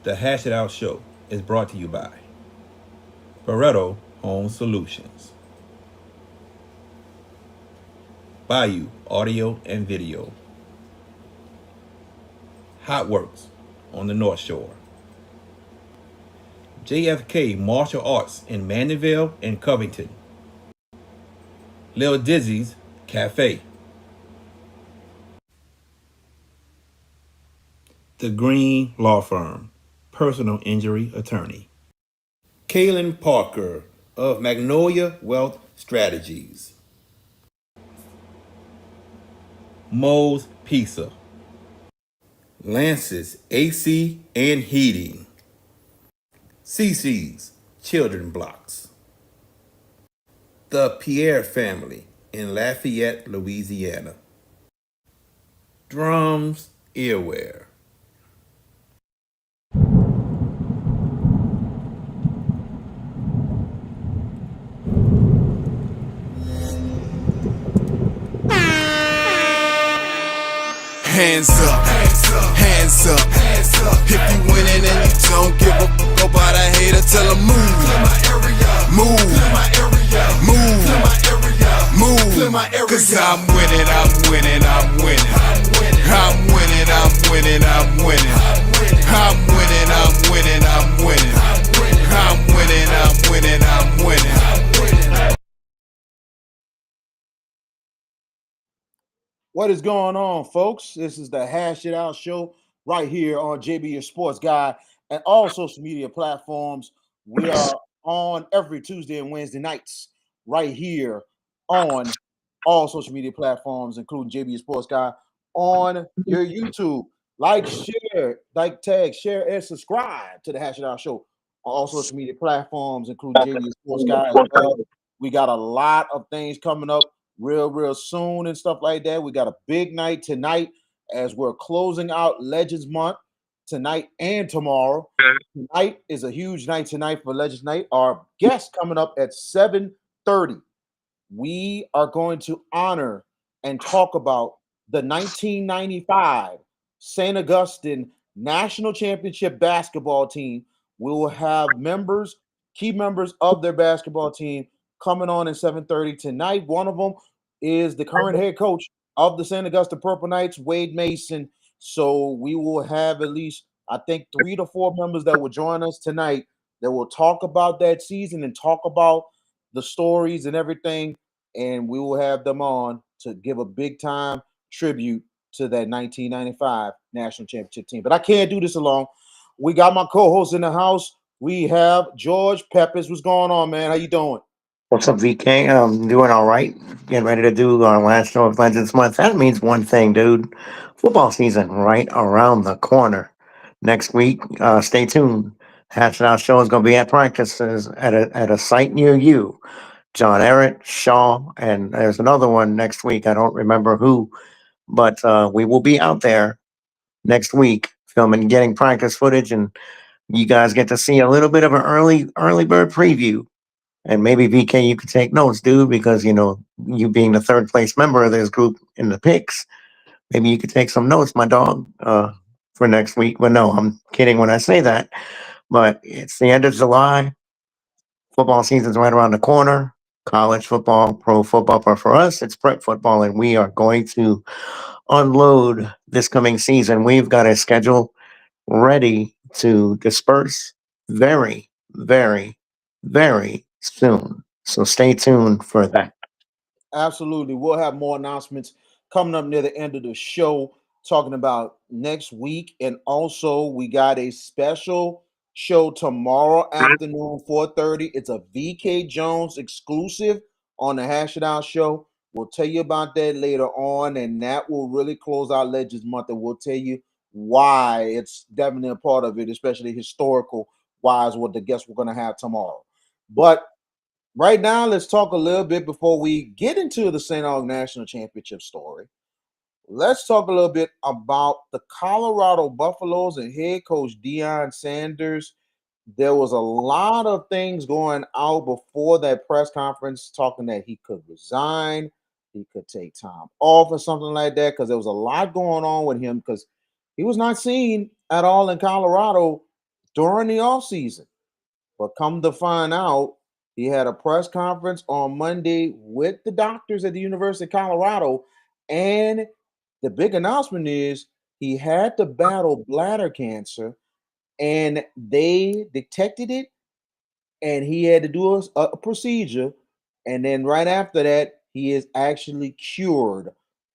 The Hash It Out Show is brought to you by Pareto Home Solutions, Bayou Audio and Video, Hot Works on the North Shore, JFK Martial Arts in Mandeville and Covington, Lil Dizzy's Cafe, The Green Law Firm, personal injury attorney, Kaylin Parker of Magnolia Wealth Strategies, Moe's Pizza, Lance's AC and Heating, CC's Children Blocks, The Pierre Family in Lafayette, Louisiana, Drums Earwear. Hands up, hands up. If you winning and you don't give a fuck about a hater, tell them move, move, move, move. Cause I'm winning, I'm winning, I'm winning. I'm winning, I'm winning, I'm winning. I'm winning, I'm winning, I'm winning. I'm winning, I'm winning, I'm winning. What is going on, folks? This is the Hash It Out Show right here on JB Your Sports Guy and all social media platforms. We are on every Tuesday and Wednesday nights right here on all social media platforms, including JB Your Sports Guy on your YouTube. Like, share, like, tag, share, and subscribe to the Hash It Out Show on all social media platforms, including JB Your Sports Guy as well. We got a lot of things coming up real soon and stuff like that. We got a big night tonight as we're closing out Legends Month tonight and tomorrow. Tonight is a huge night tonight for Legends Night. Our guest coming up at 7:30. We are going to honor and talk about the 1995 St. Augustine National Championship basketball team. We will have members, key members of their basketball team coming on at 7:30 tonight. One of them is the current head coach of the St. Augustine Purple Knights, Wade Mason. So we will have at least, I think, 3 to 4 members that will join us tonight that will talk about that season and talk about the stories and everything. And we will have them on to give a big time tribute to that 1995 national championship team. But I can't do this alone. We got my co-host in the house. We have George Peppers. What's going on, man? How you doing? What's up, VK? I'm doing all right. Getting ready to do our last show of Legends Month. That means one thing, dude. Football season right around the corner. Next week, stay tuned. Hatch It Out Show is going to be at practices at a site near you. John Ehret, Shaw, and there's another one next week. I don't remember who, but we will be out there next week filming, getting practice footage, and you guys get to see a little bit of an early bird preview. And maybe VK, you could take notes, dude, because you being the third place member of this group in the picks, maybe you could take some notes, my dog, for next week. But no, I'm kidding when I say that. But it's the end of July. Football season's right around the corner. College football, pro football, but for us, it's prep football, and we are going to unload this coming season. We've got a schedule ready to disperse very, very, very soon. So stay tuned for that. Absolutely. We'll have more announcements coming up near the end of the show, talking about next week. And also, we got a special show tomorrow afternoon, 4:30. It's a VK Jones exclusive on the Hash It Out Show. We'll tell you about that later on, and that will really close out Legends Month, and we'll tell you why it's definitely a part of it, especially historical wise, what the guests we're going to have tomorrow. But right now, let's talk a little bit before we get into the St. Aug National Championship story. Let's talk a little bit about the Colorado Buffaloes and head coach Deion Sanders. There was a lot of things going out before that press conference talking that he could resign, he could take time off or something like that, because there was a lot going on with him because he was not seen at all in Colorado during the offseason. But come to find out, he had a press conference on Monday with the doctors at the University of Colorado. And the big announcement is he had to battle bladder cancer and they detected it and he had to do a procedure. And then right after that, he is actually cured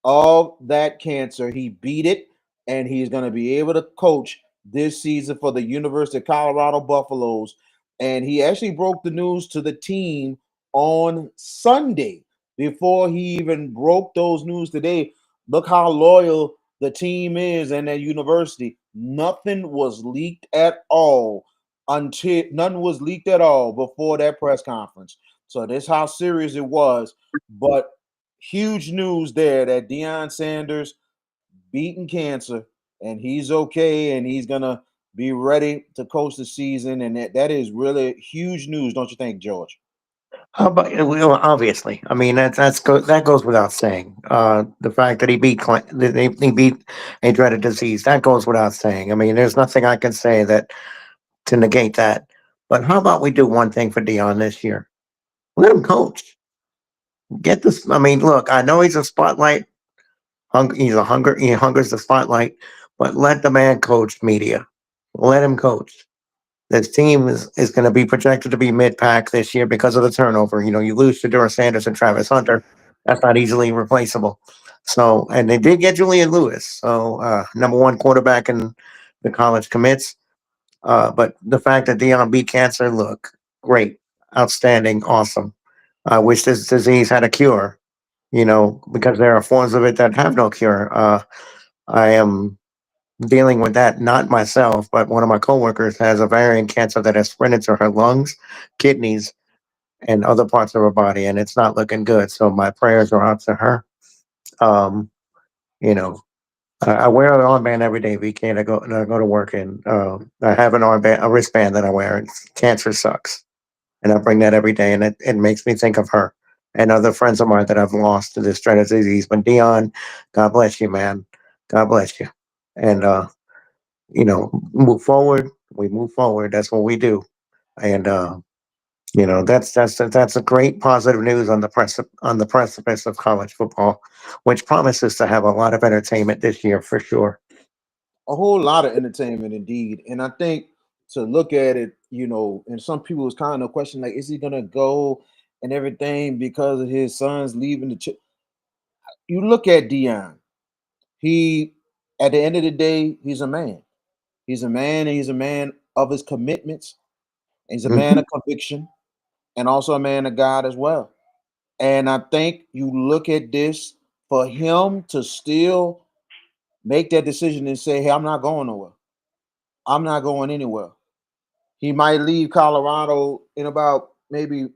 of that cancer. He beat it, and he's going to be able to coach this season for the University of Colorado Buffaloes. And he actually broke the news to the team on Sunday before he even broke those news today. Look how loyal the team is and that university. Nothing was leaked at all until none was leaked at all before that press conference. So this how serious it was. But huge news there that Deion Sanders beating cancer and he's okay and he's gonna be ready to coach the season. And that is really huge news, don't you think, George? How about well, obviously? I mean, that goes without saying. The fact that he beat a dreaded disease that goes without saying. I mean, there's nothing I can say that to negate that. But how about we do one thing for Dion this year? Let him coach. Get this. I mean, look, I know he's a spotlight. He's a hunger. He hungers the spotlight. But let the man coach media. Let him coach. This team is going to be projected to be mid pack this year because of the turnover. You know, you lose to Dura Sanders and Travis Hunter. That's not easily replaceable. So, and they did get Julian Lewis. So, number one quarterback in the college commits. But the fact that Dion beat cancer, look, great, outstanding, awesome. I wish this disease had a cure, because there are forms of it that have no cure. I am dealing with that, not myself, but one of my coworkers has ovarian cancer that has spread into her lungs, kidneys, and other parts of her body, and it's not looking good. So my prayers are out to her. Um, you know, I wear an armband every day, VK, and I go to work, and I have an armband, a wristband that I wear. And cancer sucks, and I bring that every day, and it makes me think of her and other friends of mine that I've lost to this dreaded disease. But Dion, God bless you, man. God bless you, and move forward. We move forward. That's what we do, and that's a great positive news on the precipice of college football, which promises to have a lot of entertainment this year for sure. A whole lot of entertainment indeed. And I think to look at it, and some people was kind of question like, is he gonna go and everything because of his son's leaving the you look at Dion, he at the end of the day, he's a man. He's a man and he's a man of his commitments. And he's a man Mhm. of conviction and also a man of God as well. And I think you look at this for him to still make that decision and say, hey, I'm not going nowhere. I'm not going anywhere. He might leave Colorado in about maybe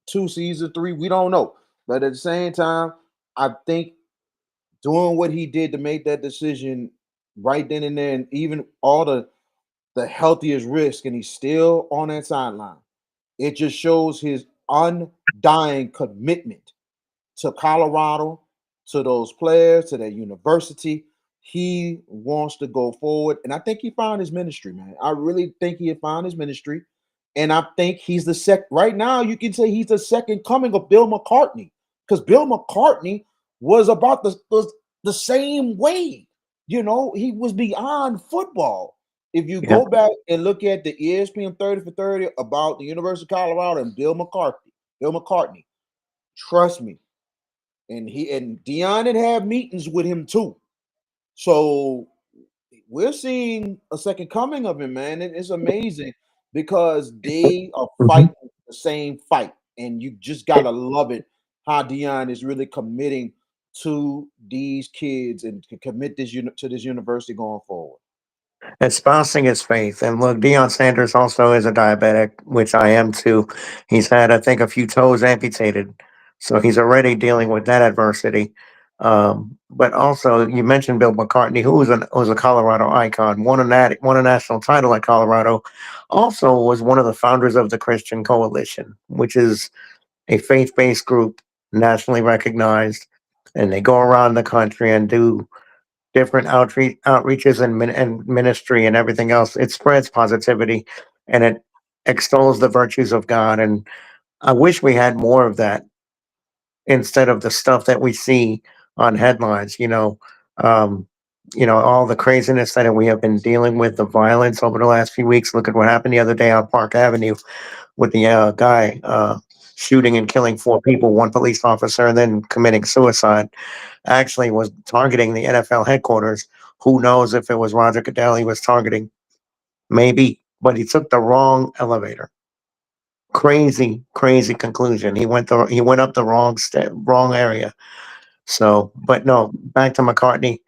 2 seasons, three. We don't know. But at the same time, I think doing what he did to make that decision right then and there, and even all the healthiest risk, and he's still on that sideline. It just shows his undying commitment to Colorado, to those players, to that university. He wants to go forward. And I think he found his ministry, man. I really think he had found his ministry. And I think he's the right now, you can say he's the second coming of Bill McCartney. Because Bill McCartney was about the same way. He was beyond football. If you Yeah. go back and look at the ESPN 30 for 30 about the University of Colorado and Bill McCartney, trust me, and he and Dion had meetings with him too. So we're seeing a second coming of him, man. It's amazing because they are Mhm. fighting the same fight, and you just gotta love it how Dion is really committing to these kids and to commit to this university going forward. Espousing his faith. And look, Deion Sanders also is a diabetic, which I am too. He's had, I think, a few toes amputated. So he's already dealing with that adversity. But also, you mentioned Bill McCartney, who was a Colorado icon, won a national title at Colorado. Also, was one of the founders of the Christian Coalition, which is a faith-based group nationally recognized, and they go around the country and do different outreaches and ministry and everything else. It spreads positivity, and it extols the virtues of God. And I wish we had more of that instead of the stuff that we see on headlines. Um, all the craziness that we have been dealing with, the violence over the last few weeks. Look at what happened the other day on Park Avenue with the guy shooting and killing four people, one police officer, and then committing suicide. Actually, was targeting the NFL headquarters. Who knows if it was Roger Goodell he was targeting? Maybe, but he took the wrong elevator. Crazy, crazy conclusion. He went up the wrong area. So, but no, back to McCartney,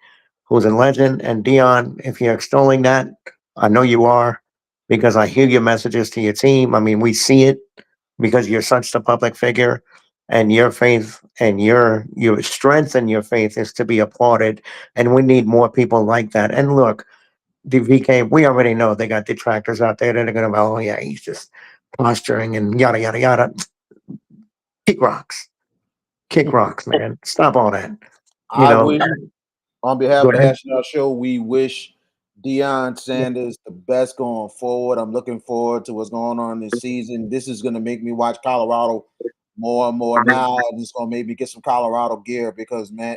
who's a legend, and Dion. If you're extolling that, I know you are, because I hear your messages to your team. I mean, we see it because you're such a public figure, and your faith and your strength and your faith is to be applauded. And we need more people like that. And look, the VK, we already know they got detractors out there that are going to, oh yeah, he's just posturing and yada yada yada. Kick rocks, kick rocks, man. Stop all that. You I know, wish, on behalf go of the ahead. Hash Out Show, we wish Deion Sanders the best going forward. I'm looking forward to what's going on this season. This is going to make me watch Colorado more and more now. And it's going to make me get some Colorado gear because, man,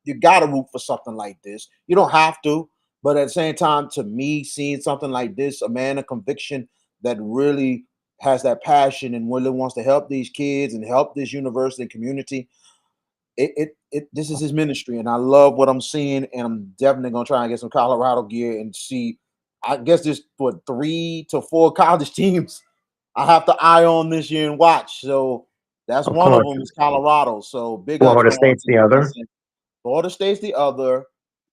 you got to root for something like this. You don't have to, but at the same time, to me, seeing something like this, a man of conviction that really has that passion and really wants to help these kids and help this university and community, this is his ministry, and I love what I'm seeing, and I'm definitely gonna try and get some Colorado gear and see. I guess there's what 3 to 4 college teams I have to eye on this year and watch. So that's Of one of course, them is Colorado. So big ups Florida going State's to the them. other. Listen, Florida State's the other.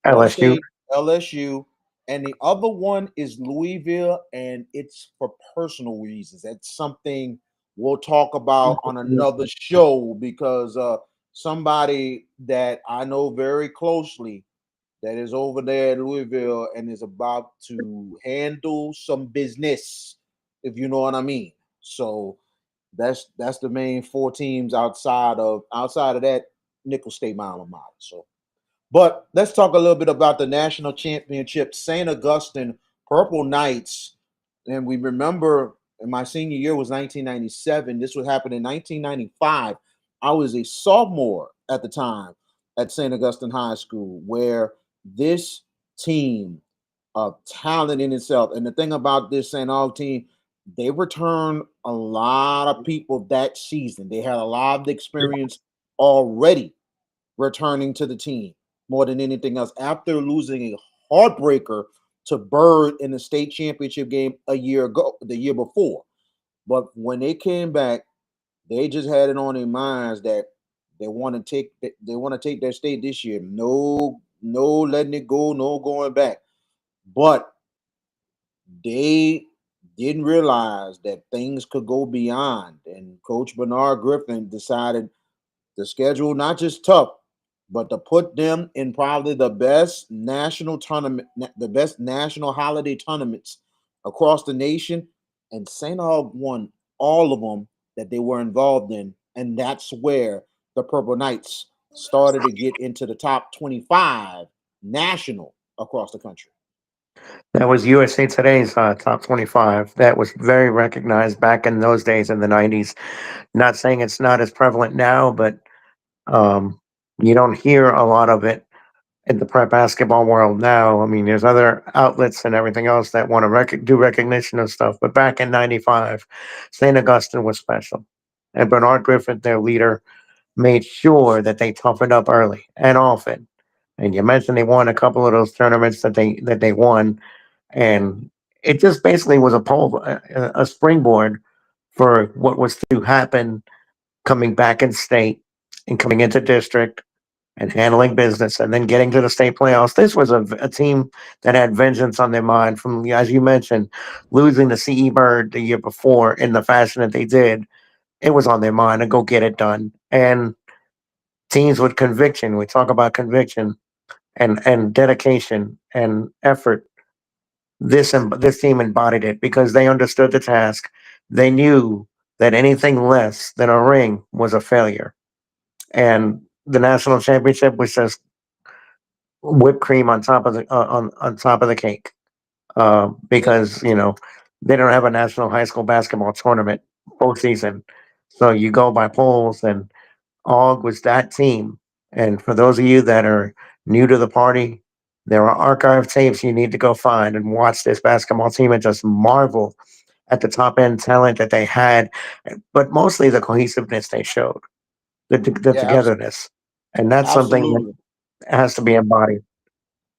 Florida LSU. State, LSU, and the other one is Louisville, and it's for personal reasons. That's something we'll talk about on another show because somebody that I know very closely that is over there at Louisville and is about to handle some business, if you know what I mean. So that's the main 4 teams outside of that Nickel State, my alma mater. So but let's talk a little bit about the national championship, St. Augustine Purple Knights. And we remember in my senior year was 1997. This would happen in 1995. I was a sophomore at the time at St. Augustine High School, where this team of talent in itself, and the thing about this St. Aug team, they returned a lot of people that season. They had a lot of experience already returning to the team more than anything else after losing a heartbreaker to Bird in the state championship game a year ago, the year before. But when they came back, they just had it on their minds that they want to take their state this year. No letting it go, no going back. But they didn't realize that things could go beyond. And Coach Bernard Griffin decided the schedule not just tough, but to put them in probably the best national tournament, the best national holiday tournaments across the nation. And St. Aug won all of them that they were involved in. And that's where the Purple Knights started to get into the top 25 national across the country. That was USA Today's top 25. That was very recognized back in those days in the 90s. Not saying it's not as prevalent now, but um, you don't hear a lot of it in the prep basketball world now. I mean, there's other outlets and everything else that want to do recognition of stuff. But back in 95, St. Augustine was special. And Bernard Griffith, their leader, made sure that they toughened up early and often. And you mentioned they won a couple of those tournaments that they won, and it just basically was a springboard for what was to happen coming back in state and coming into district and handling business and then getting to the state playoffs. This was a team that had vengeance on their mind from, as you mentioned, losing to CE Bird the year before in the fashion that they did. It was on their mind to go get it done. And teams with conviction, we talk about conviction and dedication and effort. This team embodied it because they understood the task. They knew that anything less than a ring was a failure, and the national championship was just whipped cream on top of the on top of the cake, because they don't have a national high school basketball tournament postseason, so you go by polls, and Og was that team. And for those of you that are new to the party, there are archive tapes you need to go find and watch this basketball team and just marvel at the top end talent that they had, but mostly the cohesiveness they showed, the Yeah, togetherness, and that's something that absolutely. has to be embodied.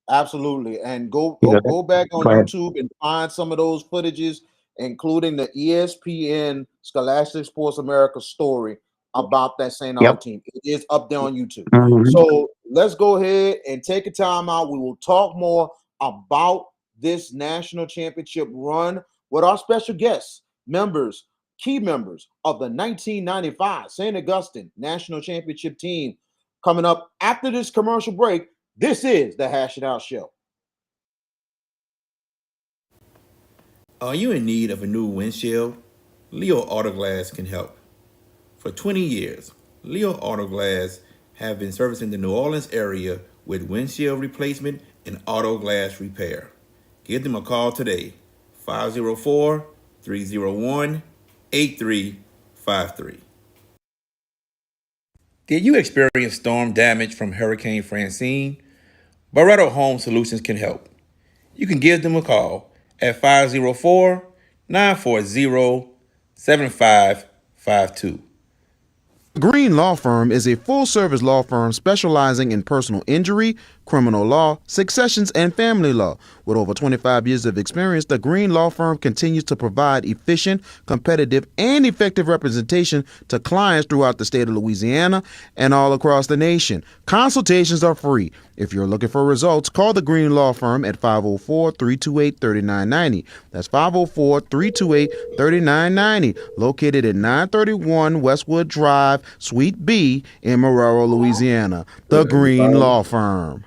Absolutely. And go You go know, go back on go ahead. YouTube and find some of those footages, including the ESPN Scholastic Sports America story about that St. Aug Yep. team. It is up there on YouTube. Mhm. So let's go ahead and take a time out. We will talk more about this national championship run with our special guests, key members of the 1995 St. Augustine National Championship team coming up after this commercial break. This is the Hash It Out Show. Are you in need of a new windshield? Leo Autoglass can help. For 20 years, Leo Autoglass have been servicing the New Orleans area with windshield replacement and auto glass repair. Give them a call today, 504-301-8353. Did you experience storm damage from Hurricane Francine? Barretto Home Solutions can help. You can give them a call at 504-940-7552. Green Law Firm is a full-service law firm specializing in personal injury, criminal law, successions, and family law. With over 25 years of experience, the Green Law Firm continues to provide efficient, competitive, and effective representation to clients throughout the state of Louisiana and all across the nation. Consultations are free. If you're looking for results, call the Green Law Firm at 504-328-3990. That's 504-328-3990, located at 931 Westwood Drive, Suite B in Marrero, Louisiana. The Green Law Firm.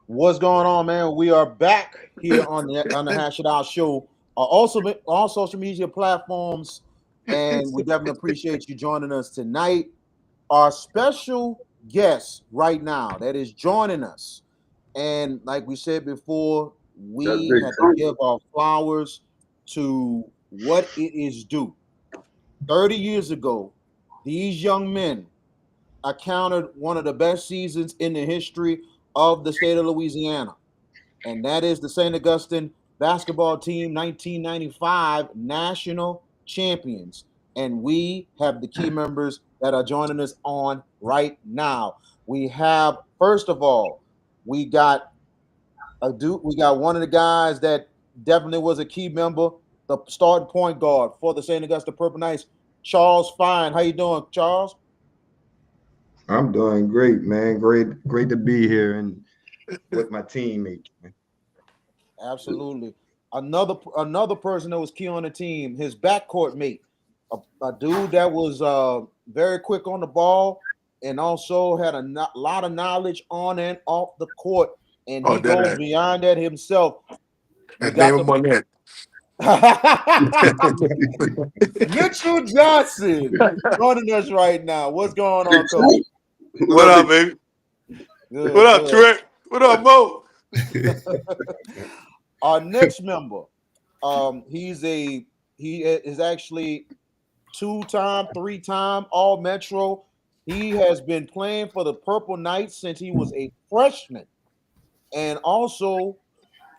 What's going on, man? We are back here on the Hash It Out Show. Also on social media platforms, and we definitely appreciate you joining us tonight. Our special guest right now that is joining us, and like we said before, we had to give our flowers to what it is due. 30 years ago, these young men accounted one of the best seasons in the history of the state of Louisiana, and that is the St. Augustine basketball team, 1995 national champions. And we have the key members that are joining us on right now. We have, first of all, we got one of the guys that definitely was a key member, the starting point guard for the St. Augustine Purple Knights, Charles Fine. How you doing, Charles? I'm doing great, man. Great to be here and with my teammates. Man. Absolutely. Another person that was key on the team, his backcourt mate, a dude that was very quick on the ball and also had a lot of knowledge on and off the court, and he goes beyond that himself. Name Mitchell Johnson joining us right now. What's going on, Coach? What up, baby? Good, what up, Trent? What up, Mo? Our next member, he is actually 2-time, 3-time All Metro. He has been playing for the Purple Knights since he was a freshman, and also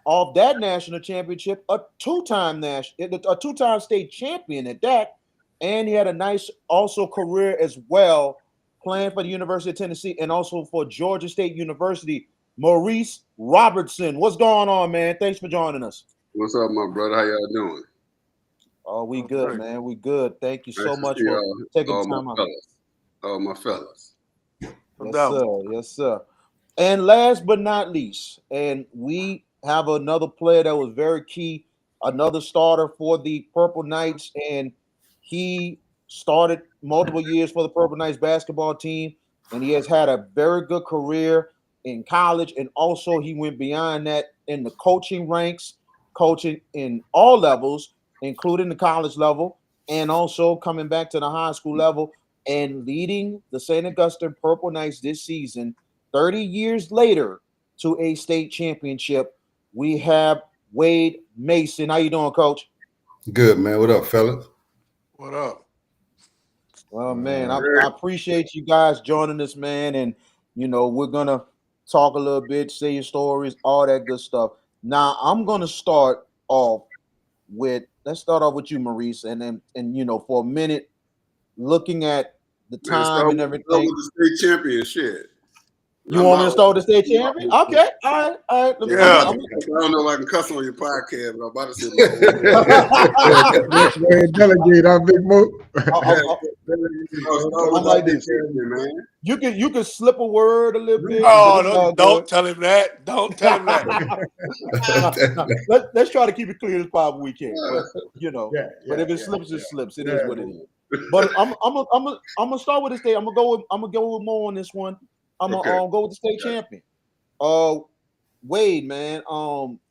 of that national championship, a two-time state champion at that, and he had a nice also career as well, playing for the University of Tennessee and also for Georgia State University. Maurice Robertson, what's going on, man? Thanks for joining us. What's up, my brother? How y'all doing? Oh, we good, man. We good. Thank you so much for taking the time out. My fellas. Yes, sir. Yes, sir. And last but not least, and we have another player that was very key, another starter for the Purple Knights, and he started multiple years for the Purple Knights basketball team, and he has had a very good career in college, and also he went beyond that in the coaching ranks, coaching in all levels, including the college level, and also coming back to the high school level. and leading the St. Augustine Purple Knights this season, 30 years later, to a state championship. We have Wade Mason. How you doing, Coach? Good, man. What up, fellas? What up? Well, man, I appreciate you guys joining us, man. And, we're going to talk a little bit, say your stories, all that good stuff. Now, I'm going to start off let's start off with you, Maurice. And for a minute, looking at the time and everything. Start with the state championship. You want me to start with the state champion? Okay, all right. Yeah. I don't know if I can cuss on your podcast, but I'm about to say Delegate, I'm Big Mo. I'm like this. man. You can slip a word a little bit. Oh, don't tell him that. Don't tell him that. Let's try to keep it clear as possible we can. But, but if it slips, it slips. It is what it is. But I'm gonna start with the state. I'm gonna go with more on this one. I'm gonna go with the state champion. Wade, man.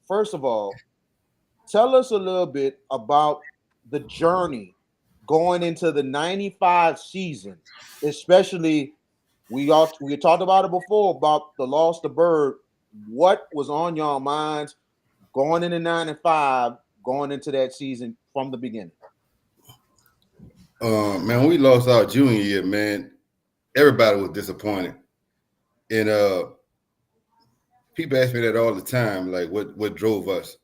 First of all, tell us a little bit about the journey going into the 95 season, especially we talked about it before about the loss to Bird. What was on your minds going into 95, going into that season from the beginning? Man, when we lost our junior year, man, everybody was disappointed. And people ask me that all the time, like what drove us.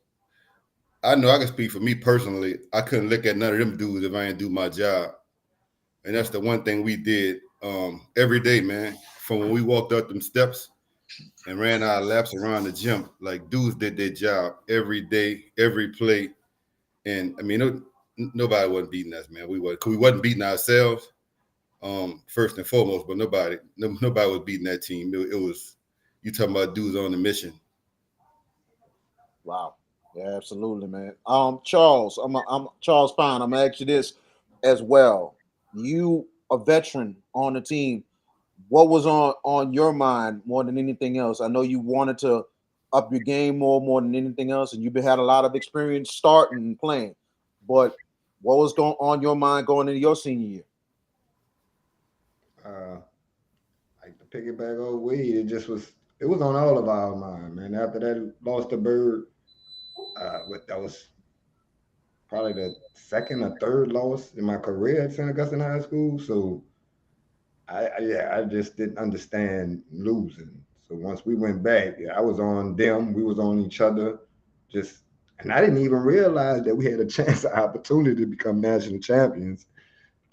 I know I can speak for me personally. I couldn't look at none of them dudes if I didn't do my job. And that's the one thing we did every day, man. From when we walked up them steps and ran our laps around the gym, like dudes did their job every day, every play. And I mean, nobody wasn't beating us, man. We wasn't beating ourselves. First and foremost, but nobody was beating that team. It was you talking about dudes on the mission. Wow, yeah, absolutely, man. Charles, I'm Charles Pine. I'm gonna ask you this as well. You a veteran on the team. What was on your mind more than anything else? I know you wanted to up your game more than anything else, and you've had a lot of experience starting and playing. But what was going on your mind going into your senior year? Like the piggyback old Wade, it was on all of our mind, man. After that lost to Bird, that was probably the second or third loss in my career at St. Augustine High School. So I just didn't understand losing. So once we went back, I was on them, we was on each other, and I didn't even realize that we had a chance, an opportunity to become national champions.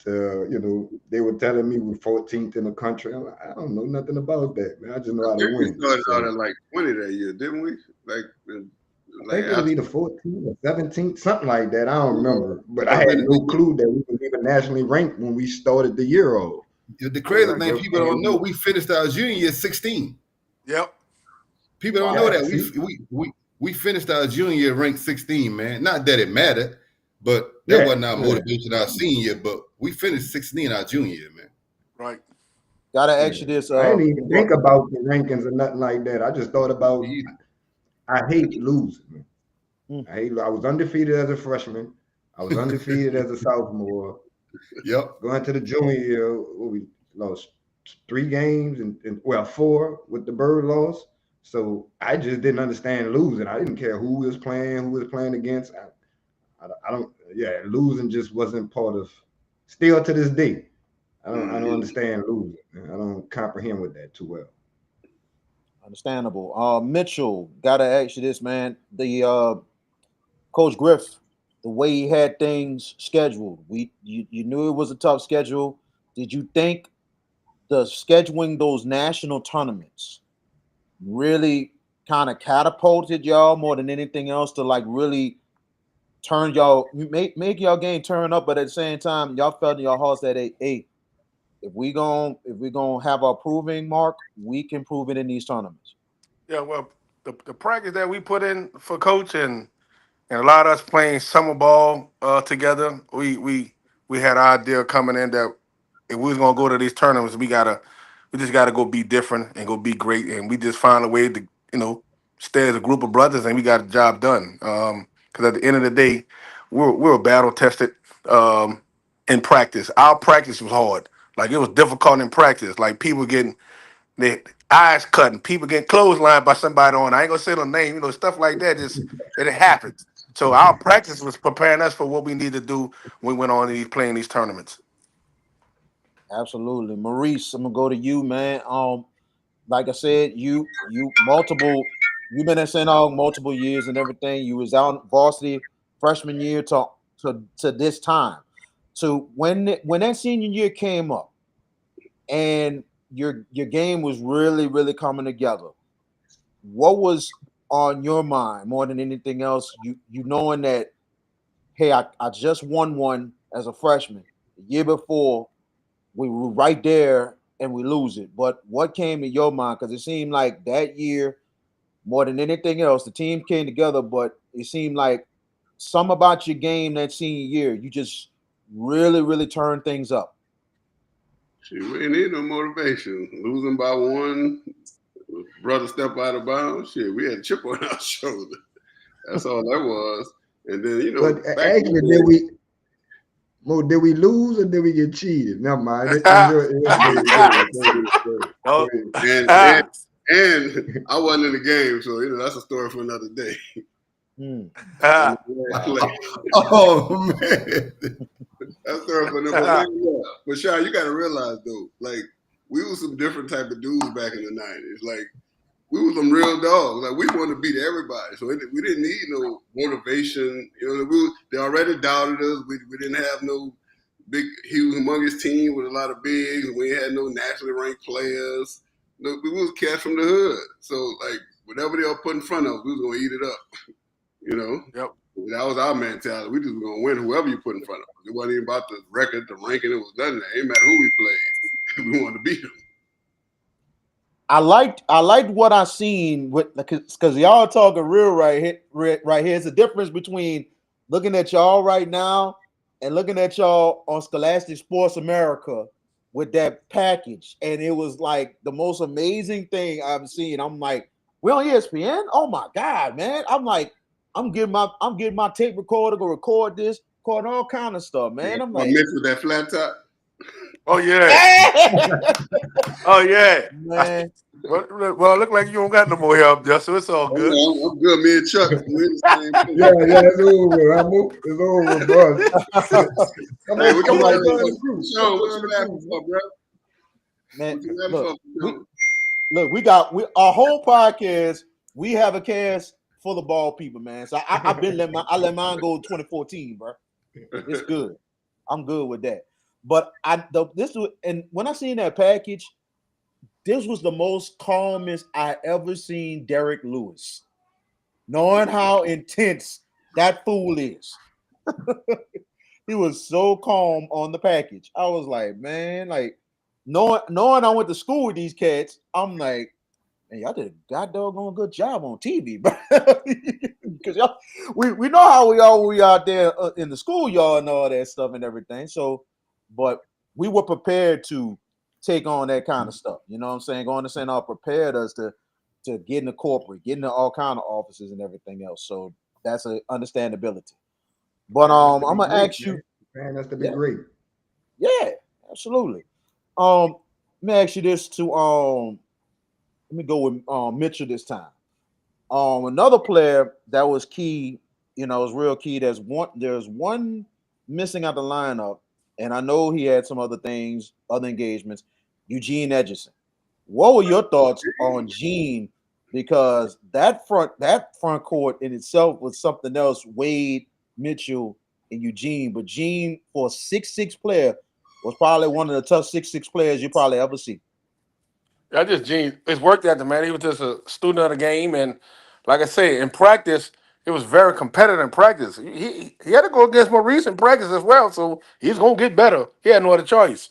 They were telling me we're 14th in the country. I'm like, I don't know nothing about that, man. I just know how to win. We started out at like 20 that year, didn't we? I think it was either 14th or 17th, something like that. I don't remember. But I had no clue that we were even nationally ranked when we started the year off. The crazy thing, people don't know, we finished our junior year 16. Yep. People don't know that. We finished our junior year ranked 16, man. Not that it mattered. But that wasn't our motivation our senior year, but we finished 16 our junior year, man. Right. Gotta ask you this. I didn't even think about the rankings or nothing like that. I just thought about I hate losing. I was undefeated as a freshman. I was undefeated as a sophomore. Yep. Going to the junior year, we lost 3 games and 4 with the Bird loss. So I just didn't understand losing. I didn't care who was playing against. Losing just wasn't part of, still to this day, I don't understand losing. I don't comprehend with that too well. Understandable. Mitchell, gotta ask you this, man. The Coach Griff, the way he had things scheduled, you knew it was a tough schedule. Did you think the scheduling those national tournaments really kind of catapulted y'all more than anything else to like really turn y'all, make y'all game turn up, but at the same time, y'all felt in your hearts that hey, if we gonna have our proving mark, we can prove it in these tournaments. Yeah, well, the practice that we put in for Coach and a lot of us playing summer ball together, we had our idea coming in that if we was gonna go to these tournaments, we just gotta go be different and go be great, and we just find a way to stay as a group of brothers, and we got the job done. Because at the end of the day, we're battle tested in practice. Our practice was hard. Like it was difficult in practice. Like people getting their eyes cut and people getting clotheslined by somebody on. I ain't gonna say the name, stuff like that. Just it happens. So our practice was preparing us for what we need to do when we went on playing these tournaments. Absolutely, Maurice. I'm gonna go to you, man. Like I said, you multiple. You've been at St. Aug multiple years and everything. You was out varsity freshman year to this time. So when that senior year came up, and your game was really coming together, what was on your mind more than anything else? You knowing that, hey, I just won one as a freshman. The year before, we were right there and we lose it. But what came to your mind? Because it seemed like that year, more than anything else, the team came together, but it seemed like some about your game that senior year, you just really turned things up. Shit, we ain't need no motivation. Losing by one, brother step out of bounds. Shit, we had a chip on our shoulder. That's all that was. And then, But actually, did we lose or did we get cheated? Never mind. And I wasn't in the game, so that's a story for another day. Oh man, that's a story for another day. But Sean, you got to realize though, like we was some different type of dudes back in the 90s. Like we was some real dogs. Like we wanted to beat everybody, so we didn't need no motivation. They already doubted us. We didn't have no big, huge, humongous team with a lot of bigs. We had no nationally ranked players. No, we was cats from the hood. So like whatever they all put in front of us, we was gonna eat it up. Yep. That was our mentality. We just were gonna win whoever you put in front of us. It wasn't even about the record, the ranking. It was nothing. It didn't matter who we played. We wanted to beat them. I liked what I seen with because y'all talking real right here. It's a difference between looking at y'all right now and looking at y'all on Scholastic Sports America with that package, and it was like the most amazing thing I've seen. I'm like, we're on ESPN. Oh my god, man! I'm like, I'm getting my tape recorder to record this, record all kind of stuff, man. I'm like, mixed with that flat top. Oh yeah. Oh yeah. Man. Well, it look like you don't got no more hair up there, so it's all good. I'm good. Me and Chuck, we're the same thing. Yeah, it's over. It's over, bro. Hey, what you laughing Sean, what you laughing for, bro? Man, look, our whole podcast, we have a cast full of ball people, man. So I've been let mine go 2014, bro. It's good. I'm good with that. But when I seen that package, this was the most calmest I ever seen Derek Lewis. Knowing how intense that fool is. He was so calm on the package. I was like, man, like knowing I went to school with these cats, I'm like, man, y'all did a goddamn good job on TV, bro. Because y'all, we know how we out there in the schoolyard and all that stuff and everything. So, but we were prepared to take on that kind of stuff. You know what I'm saying? Going to St. Aug prepared us to get into corporate, get into all kind of offices and everything else. So that's an understandability. But I'm gonna ask you, man, that's to be great. Yeah, absolutely. Let me ask you this to let me go with Mitchell this time. Another player that was key, was real key. There's one missing out the lineup, and I know he had some other things, other engagements. Eugene Edgerson. What were your thoughts on Gene? Because that front court in itself was something else. Wade, Mitchell, and Eugene. But Gene, for a 6'6" player, was probably one of the tough 6'6" players you probably ever see. Yeah, just Gene. It's worked out, man. He was just a student of the game, and like I say, in practice, it was very competitive in practice. He had to go against Maurice in practice as well, so he's gonna get better. He had no other choice.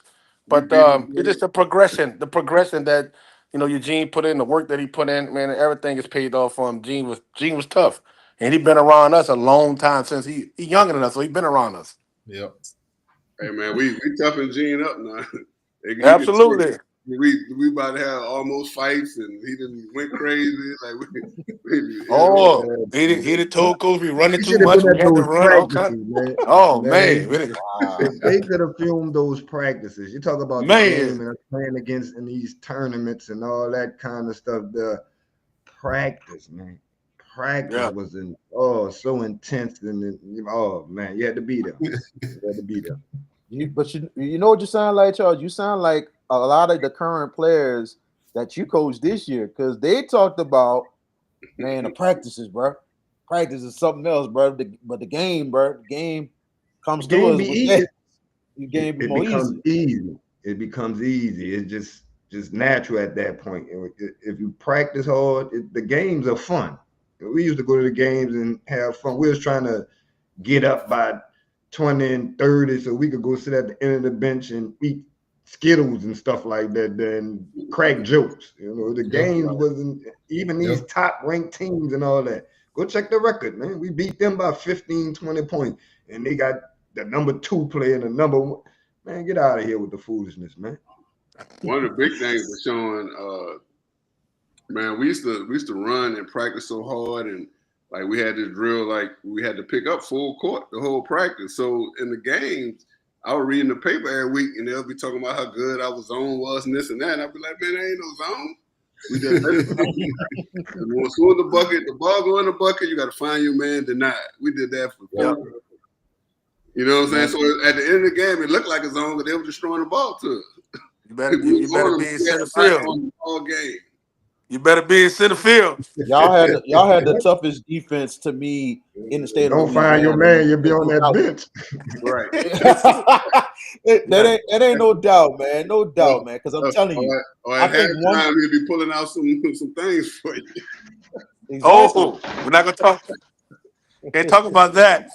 But it's just the progression that Eugene put in, the work that he put in, man, everything is paid off for him. Gene was tough, and he's been around us a long time since he's younger than us, so he's been around us. Yep. Hey man, we toughen Gene up now. Absolutely. we about to have almost fights, and he done went crazy. Like, he done told Coach we running He too should have much. been We at had to those run all practices, kind. man. Oh Man, man, if they could have filmed those practices, you talk about the Man. game and us playing against in these tournaments and all that kind of stuff. The practice, man, practice was so intense, and oh man, you had to be there. You had to be there. But you know what you sound like, Charles? You sound like a lot of the current players that you coached this year, because they talked about, man, the practices, bro. Practice is something else, bro. But the game, bro, the game comes to us. The game be more becomes easy. easy. It becomes easy. It's just natural at that point. If you practice hard, the games are fun. We used to go to the games and have fun. We was trying to get up by 20 and 30 so we could go sit at the end of the bench and eat Skittles and stuff like that, then crack jokes. You know, the games wasn't even these top ranked teams and all that. Go check the record, man. We beat them by 15, 20 points, and they got the number 2 player and the number 1. Man, get out of here with the foolishness, man. One of the big things was showing, man, we used to run and practice so hard, and like we had this drill, like we had to pick up full court the whole practice. So in the games, I was reading the paper every week, and they'll be talking about how good our zone was and this and that. And I'd be like, man, there ain't no zone. We just as soon as the ball go in the bucket, you got to find your man denied. We did that for You know what I'm saying? So at the end of the game, it looked like a zone, but they were just throwing the ball to us. You better be in center field. All game. You better be in center field. Y'all had the toughest defense to me in the state of Don't find your man, you'll be on that bench. Right. that ain't no doubt, man. No doubt, man. Because I'm telling you, or at halftime, he'll be pulling out some things for you. Exactly. Oh, we're not gonna talk. Can't talk about that.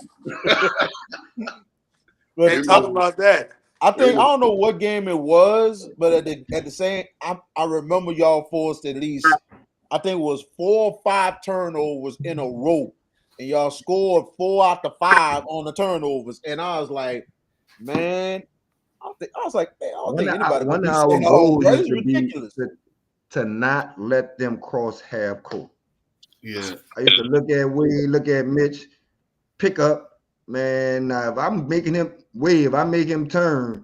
Can't talk about that. I don't know what game it was, but at the same, I remember y'all forced at least, I think it was 4 or 5 turnovers in a row, and y'all scored 4 out of 5 on the turnovers, and I was like, man, I don't think anybody. One of our goals used to be to not let them cross half court. Yeah, I used to look at Wade, look at Mitch, pick up. Man, now if I'm making him wave, if I make him turn,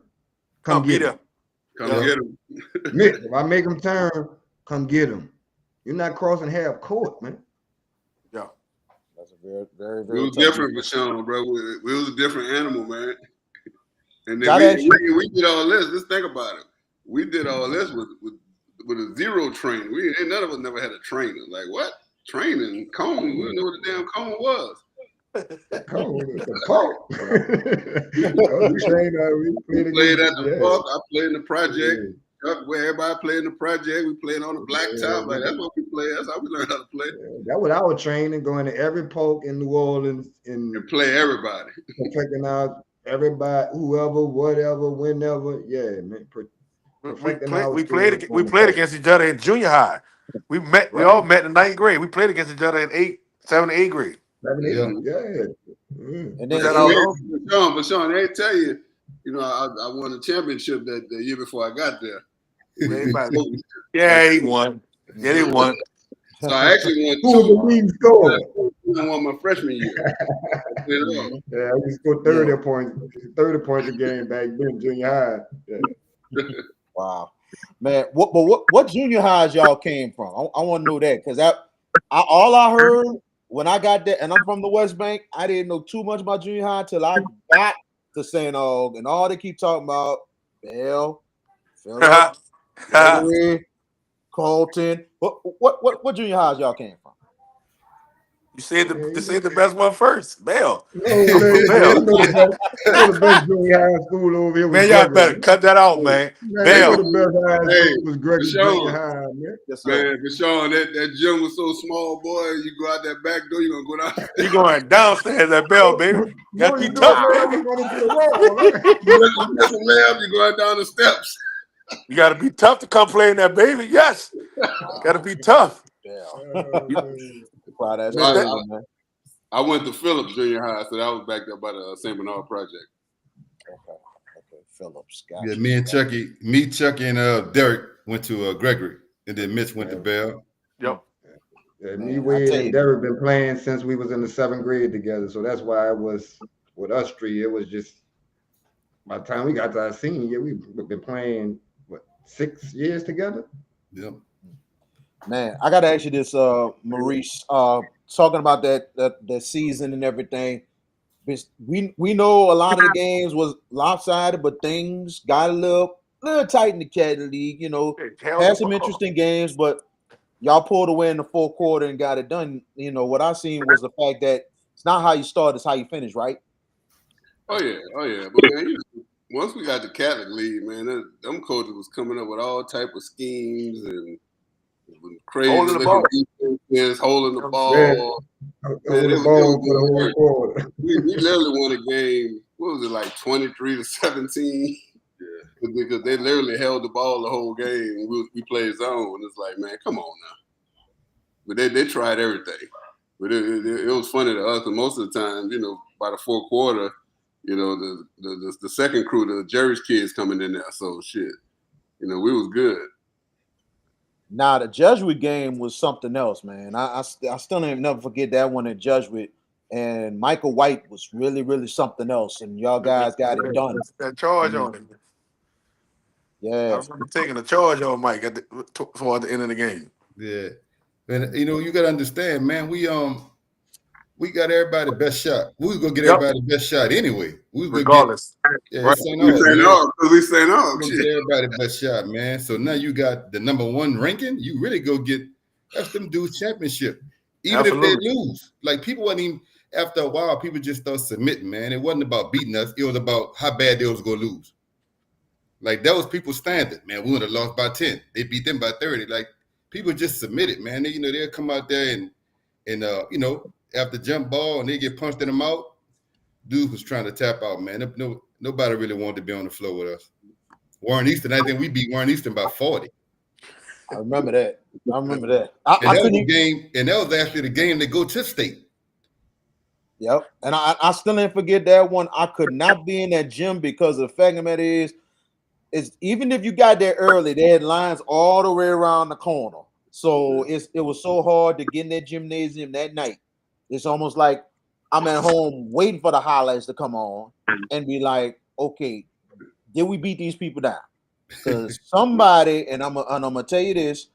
come get him. Come get him. Mitch, if I make him turn, come get him. You're not crossing half court, man. Yeah. That's a very, very, very. It was different for Sean, bro. We was a different animal, man. And then we did all this. Just think about it. We did all this with a zero training. None of us never had a trainer. Like what? Training? Cone? We didn't know what the damn cone was. Cone, the park. We played at the park. I played in the project. Where everybody played in the project. We played on the blacktop. Like that's what we play. That's how we learned how to play. That was our training, going to every park in New Orleans and play everybody. Checking out everybody, whoever, whatever, whenever. Yeah, man. We played against each other in junior high. We all met in 9th grade. We played against each other in 7th and 8th grade. And then but Sean, they tell you, I won a championship the year before I got there. Yeah, he won. Yeah, he won. So I actually won 2. Who was the leading scorer? I won my freshman year. Yeah, I used to score 30 points a game back then, junior high. Yeah. Wow, man. What junior highs y'all came from? I want to know that, because all I heard when I got there, and I'm from the West Bank, I didn't know too much about junior high until I got to St. Aug, and all they keep talking about Bell, Phillips, Carlton. What junior highs y'all came from? You said the best one first, Bell. The best junior high school over here. Man, y'all better cut that out, man. Bell. The best high school was Gregory Junior High, man. Yes, man, for Sean, that gym was so small, boy. You go out that back door, you're gonna go down. You going downstairs at Bell, baby. You gotta be tough, baby. You going down the steps. You gotta be tough to come play in that, baby. Yes. Gotta be tough. I went to Phillips Junior High, so that was back there by the St. Bernard Project. Okay, Phillips. Gotcha. Yeah, me, Chucky, and Derek. went to Gregory, and then Mitch went to Bell. Yep. Yeah, Man, me, I Wade, tell and you. Derek been playing since we was in the 7th grade together. So that's why it was with us three. It was just by the time we got to our senior year, we've been playing what 6 years together. Yep. Man, I gotta ask you this, Maurice. Talking about that season and everything. We know a lot of the games was lopsided, but things got a little tight in the Caddy League. You know, had some interesting games, but y'all pulled away in the fourth quarter and got it done. You know, what I seen was the fact that it's not how you start, it's how you finish, right? Oh yeah. But man, once we got the Catholic League, man, them coaches was coming up with all type of schemes and crazy Holding the ball. defenses, holding the ball. Man, hold the ball for the whole quarter. We literally won a game. What was it, like 23-17? Yeah. Because they literally held the ball the whole game. And we played zone. It's like, man, come on now. But they tried everything. But it was funny to us. And most of the time, you know, by the fourth quarter, you know, the second crew, the Jerry's kids coming in there. So shit, you know, we was good. Now the Jesuit game was something else, man. I still ain't never forget that one at Jesuit, and Michael White was really something else, and y'all guys got it done. That charge on him. Yeah, I remember taking a charge on Mike toward the end of the game. Yeah, and you know you got to understand, man. We got everybody the best shot. We was gonna get everybody the best shot anyway. We was regardless. Right. We saying no. Get everybody the best shot, man. So now you got the number 1 ranking. You really go get that's them dudes championship. Even Absolutely. if they lose, like people wasn't even after a while. People just start submitting, man. It wasn't about beating us. It was about how bad they was gonna lose. Like that was people's standard, man. We would have lost by 10. They beat them by 30. Like people just submitted, man. They, you know, they'll come out there and you know, after jump ball and they get punched in the mouth. Dude was trying to tap out, man. Nobody really wanted to be on the floor with us. Warren Easton, I think we beat Warren Easton by 40. I remember that. That was the game, and that was actually the game that go to state. Yep. And I still didn't forget that one. I could not be in that gym because the fact of the matter is even if you got there early, they had lines all the way around the corner. So it was so hard to get in that gymnasium that night. It's almost like I'm at home waiting for the highlights to come on and be like, okay, did we beat these people down? Because somebody, and I'm gonna tell you this,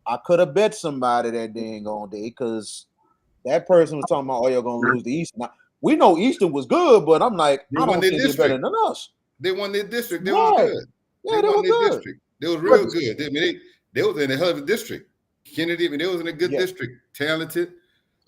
I could have bet somebody that dang on day because that person was talking about, oh, you're gonna lose the Eastern. Now, we know Eastern was good, but I'm like, I don't think they're better than us. They won their district. They Right. was good. Yeah, they were good. District. They was real good. They was in a hell of a district. Kennedy, they was in a good district, talented,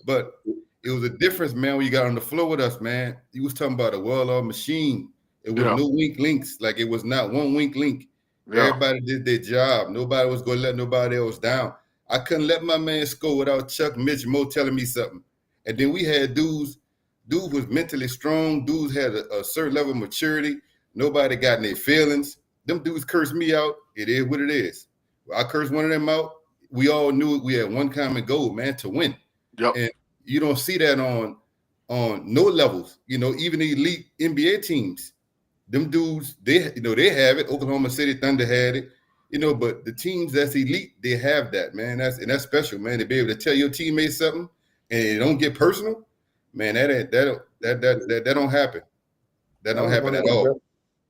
but it was a difference, man, when you got on the floor with us, man. You was talking about a well-oiled machine. It was no weak links. Like it was not one weak link. Yeah. Everybody did their job. Nobody was going to let nobody else down. I couldn't let my man score without Chuck, Mitch, Mo telling me something. And then we had dudes was mentally strong. Dudes had a certain level of maturity. Nobody got in their feelings. Them dudes cursed me out. It is what it is. I cursed one of them out. We all knew we had one common goal, man, to win. Yep. And you don't see that on no levels. You know, even the elite NBA teams, them dudes, they have it. Oklahoma City Thunder had it. You know, but the teams that's elite, they have that, man. That's special, man. To be able to tell your teammates something and it don't get personal, man. That don't happen. That don't happen at all.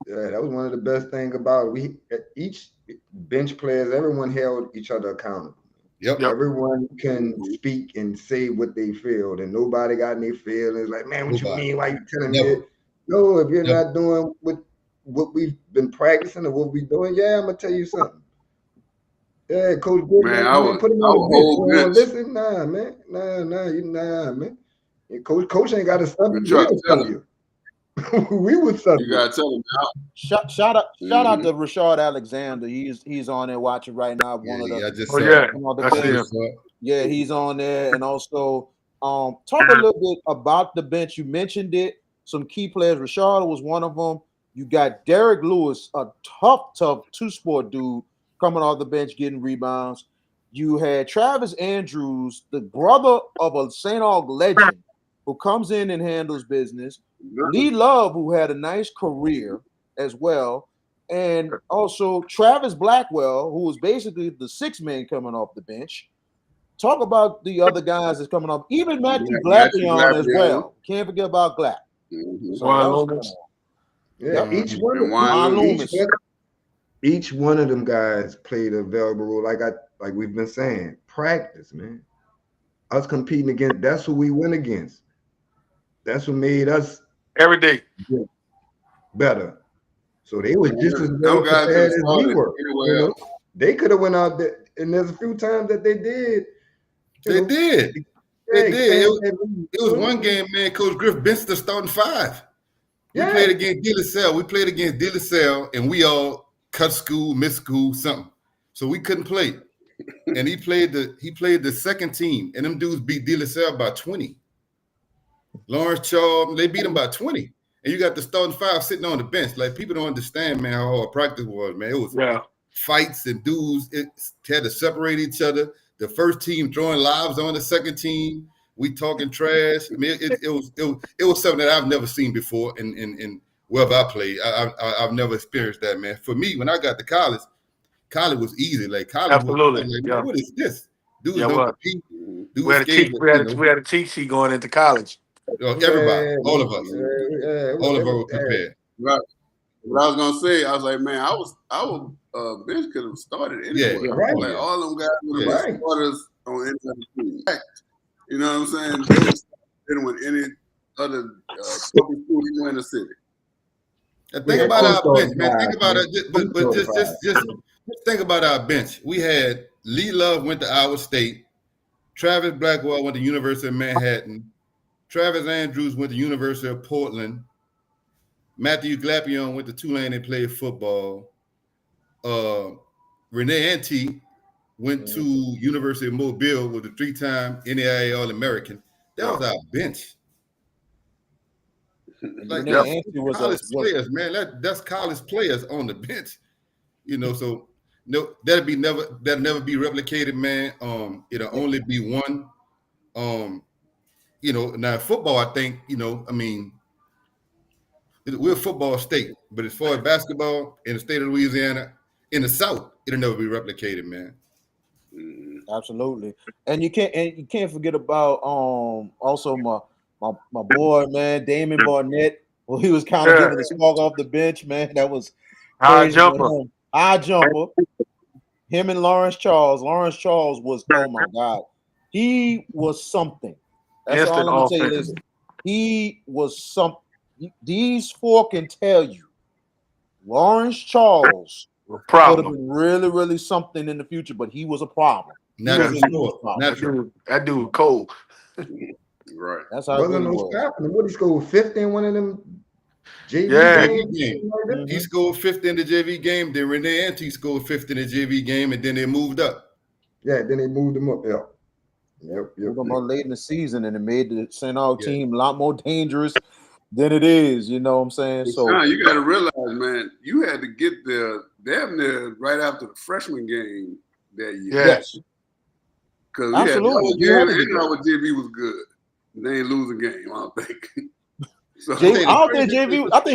Yeah, that was one of the best things about it. Each bench players, everyone held each other accountable. Yep. Everyone can speak and say what they feel, and nobody got any feelings. Like, man, what you mean? Why you telling me that? No, if you're not doing what we've been practicing or what we're doing, I'm gonna tell you something. Yeah, Coach Goodman, man, I was put him on the bench. Listen, man. And Coach ain't got to stop you. We would stop you. Gotta tell him now. Shout out to Rashard Alexander. He's on there watching right now. He's on there, and also talk a little bit about the bench. You mentioned it. Some key players. Rashard was one of them. You got Derek Lewis, a tough two-sport dude coming off the bench getting rebounds. You had Travis Andrews, the brother of a St. Aug legend, who comes in and handles business. Lee Love, who had a nice career as well. And also Travis Blackwell, who was basically the sixth man coming off the bench. Talk about the other guys that's coming up. Even Matthew Glapion as well. Can't forget about Glap. Mm-hmm. So Juan that was Loomis. Yeah, Yep. each one And Juan Loomis. each one of them guys played a valuable role. Like we've been saying, practice, man. Us competing against, that's who we went against. That's what made us Every day. better. So they were just as Them well guys prepared could've as we started were. anywhere You know, else. they could have went out there, and there's a few times that they did. you They know, did. yeah, They did. expand It was one game, man. Coach Griff benched the starting five. We Yeah. played against De La Salle. We played against De La Salle, and we all cut school, missed school, something. So we couldn't play. And he played the second team, and them dudes beat De La Salle by 20. Lawrence Charles, they beat him by 20. And you got the starting five sitting on the bench. Like, people don't understand, man, how hard practice was, man. It was fights and dudes. It had to separate each other. The first team throwing lives on the second team. We talking trash. I mean, it was something that I've never seen before in wherever I played. I've never experienced that, man. For me, when I got to college was easy. Like, college Absolutely. was like, Yeah. what is this? Dudes Yeah, don't what? compete. We Dudes had a cheat sheet going into college. everybody, all of us, all of us were Yeah. prepared. Right. What I was gonna say, I was like, man, our bench could have started anywhere. Yeah, right. Like, all them guys would have Yeah. been starters on any other team. You know what I'm saying? They was starting with any other public school anywhere in the city. And think Yeah, about our Coach bench, man. Think about it, but just think about our bench. We had Lee Love went to Iowa State, Travis Blackwell went to University of Manhattan, Travis Andrews went to University of Portland, Matthew Glapion went to Tulane and played football. Renee Ante went to University of Mobile with a 3-time NAIA All-American. That was our bench. Like, Renee that's Ante was college players, man. That's college players on the bench. You know, so no, that'll never be replicated, man. It'll only be one. You know, now football, I think, you know, I mean, we're a football state, but as far as basketball in the state of Louisiana, in the South, it'll never be replicated, man. Absolutely. And you can't forget about also my boy, man, Damon Barnett. Well, he was kind of giving the spark off the bench, man. That was High crazy. jumper. High jumper. Him and Lawrence Charles. Lawrence Charles was, oh my God, he was something. That's Instant all I'm gonna say. offense. Is he was something. These four can tell you, Lawrence Charles could have Problem. been really, really something in the future, but he was a problem. Not was a a sport. huge problem. Not That dude cold. Right. That's how it Wasn't really no was. scrapping. What he scored 50 in one of them JV Yeah. games? He scored 50 in the JV game. Then Renee Ante scored 50 in the JV game, and then they moved up. Yeah, then they moved him up. Yep. We're talking about late in the season, and it made the St. Aug Yeah. team a lot more dangerous than it is. You know what I'm saying? So Now, you got to realize, man, you had to get there damn near right after the freshman game that year. Yes. Because Absolutely. You had to get there. our JV was good. They ain't lose a game, I don't think. So I think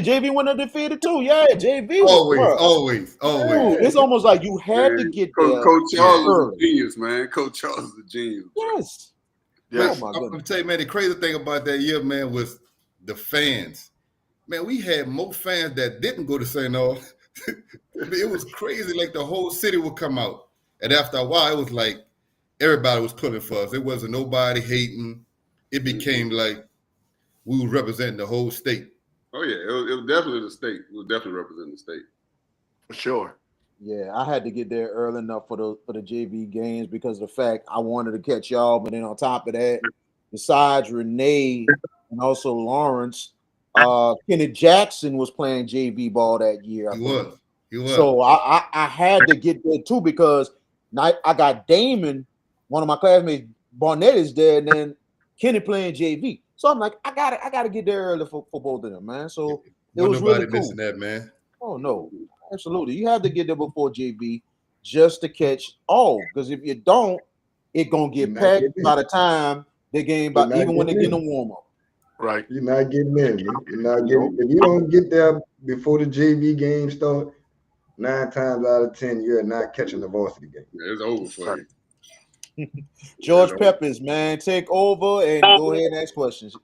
JV went undefeated too. Yeah, JV was Always. Dude, it's almost like you had to get there. Coach Charles was early. a genius, man. Coach Charles is a genius. Yes. Yes. Oh my I'm gonna goodness. tell you, man, the crazy thing about that year, man, was the fans. Man, we had more fans that didn't go to St. Aug. It was crazy. Like, the whole city would come out. And after a while, it was like everybody was pulling for us. It wasn't nobody hating. It became like we were representing the whole state. Oh, yeah. It was definitely the state. It was definitely representing the state. For sure. Yeah, I had to get there early enough for the JV games because of the fact I wanted to catch y'all. But then on top of that, besides Renee and also Lawrence, Kenneth Jackson was playing JV ball that year. I He think. was. So I had to get there too because I got Damon, one of my classmates, Barnett is there, and then Kenny playing JV. So I'm like, I gotta get there early for both of them, man. So it was nobody really cool. missing that, man. Oh no, absolutely. You have to get there before JV just to catch all. Because if you don't, it's gonna get packed by the time the game, even when they get a warm up. Right. You're not getting in. You're not getting. If you don't get there before the JV game start, 9 times out of 10, you're not catching the varsity game. Yeah, it's over for you. George That's Peppers, man, take over and go ahead and ask questions.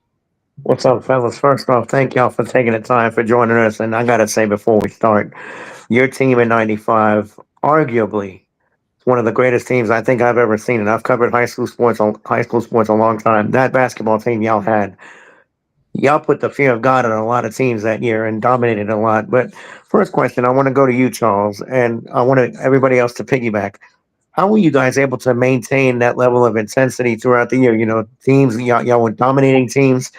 What's up, fellas? First off, thank y'all for taking the time for joining us. And I gotta say before we start, your team in '95, arguably one of the greatest teams I think I've ever seen. And I've covered high school sports a long time. That basketball team y'all put the fear of God in a lot of teams that year and dominated a lot. But first question, I want to go to you, Charles, and I want everybody else to piggyback. How were you guys able to maintain that level of intensity throughout the year? You know, y'all were dominating teams.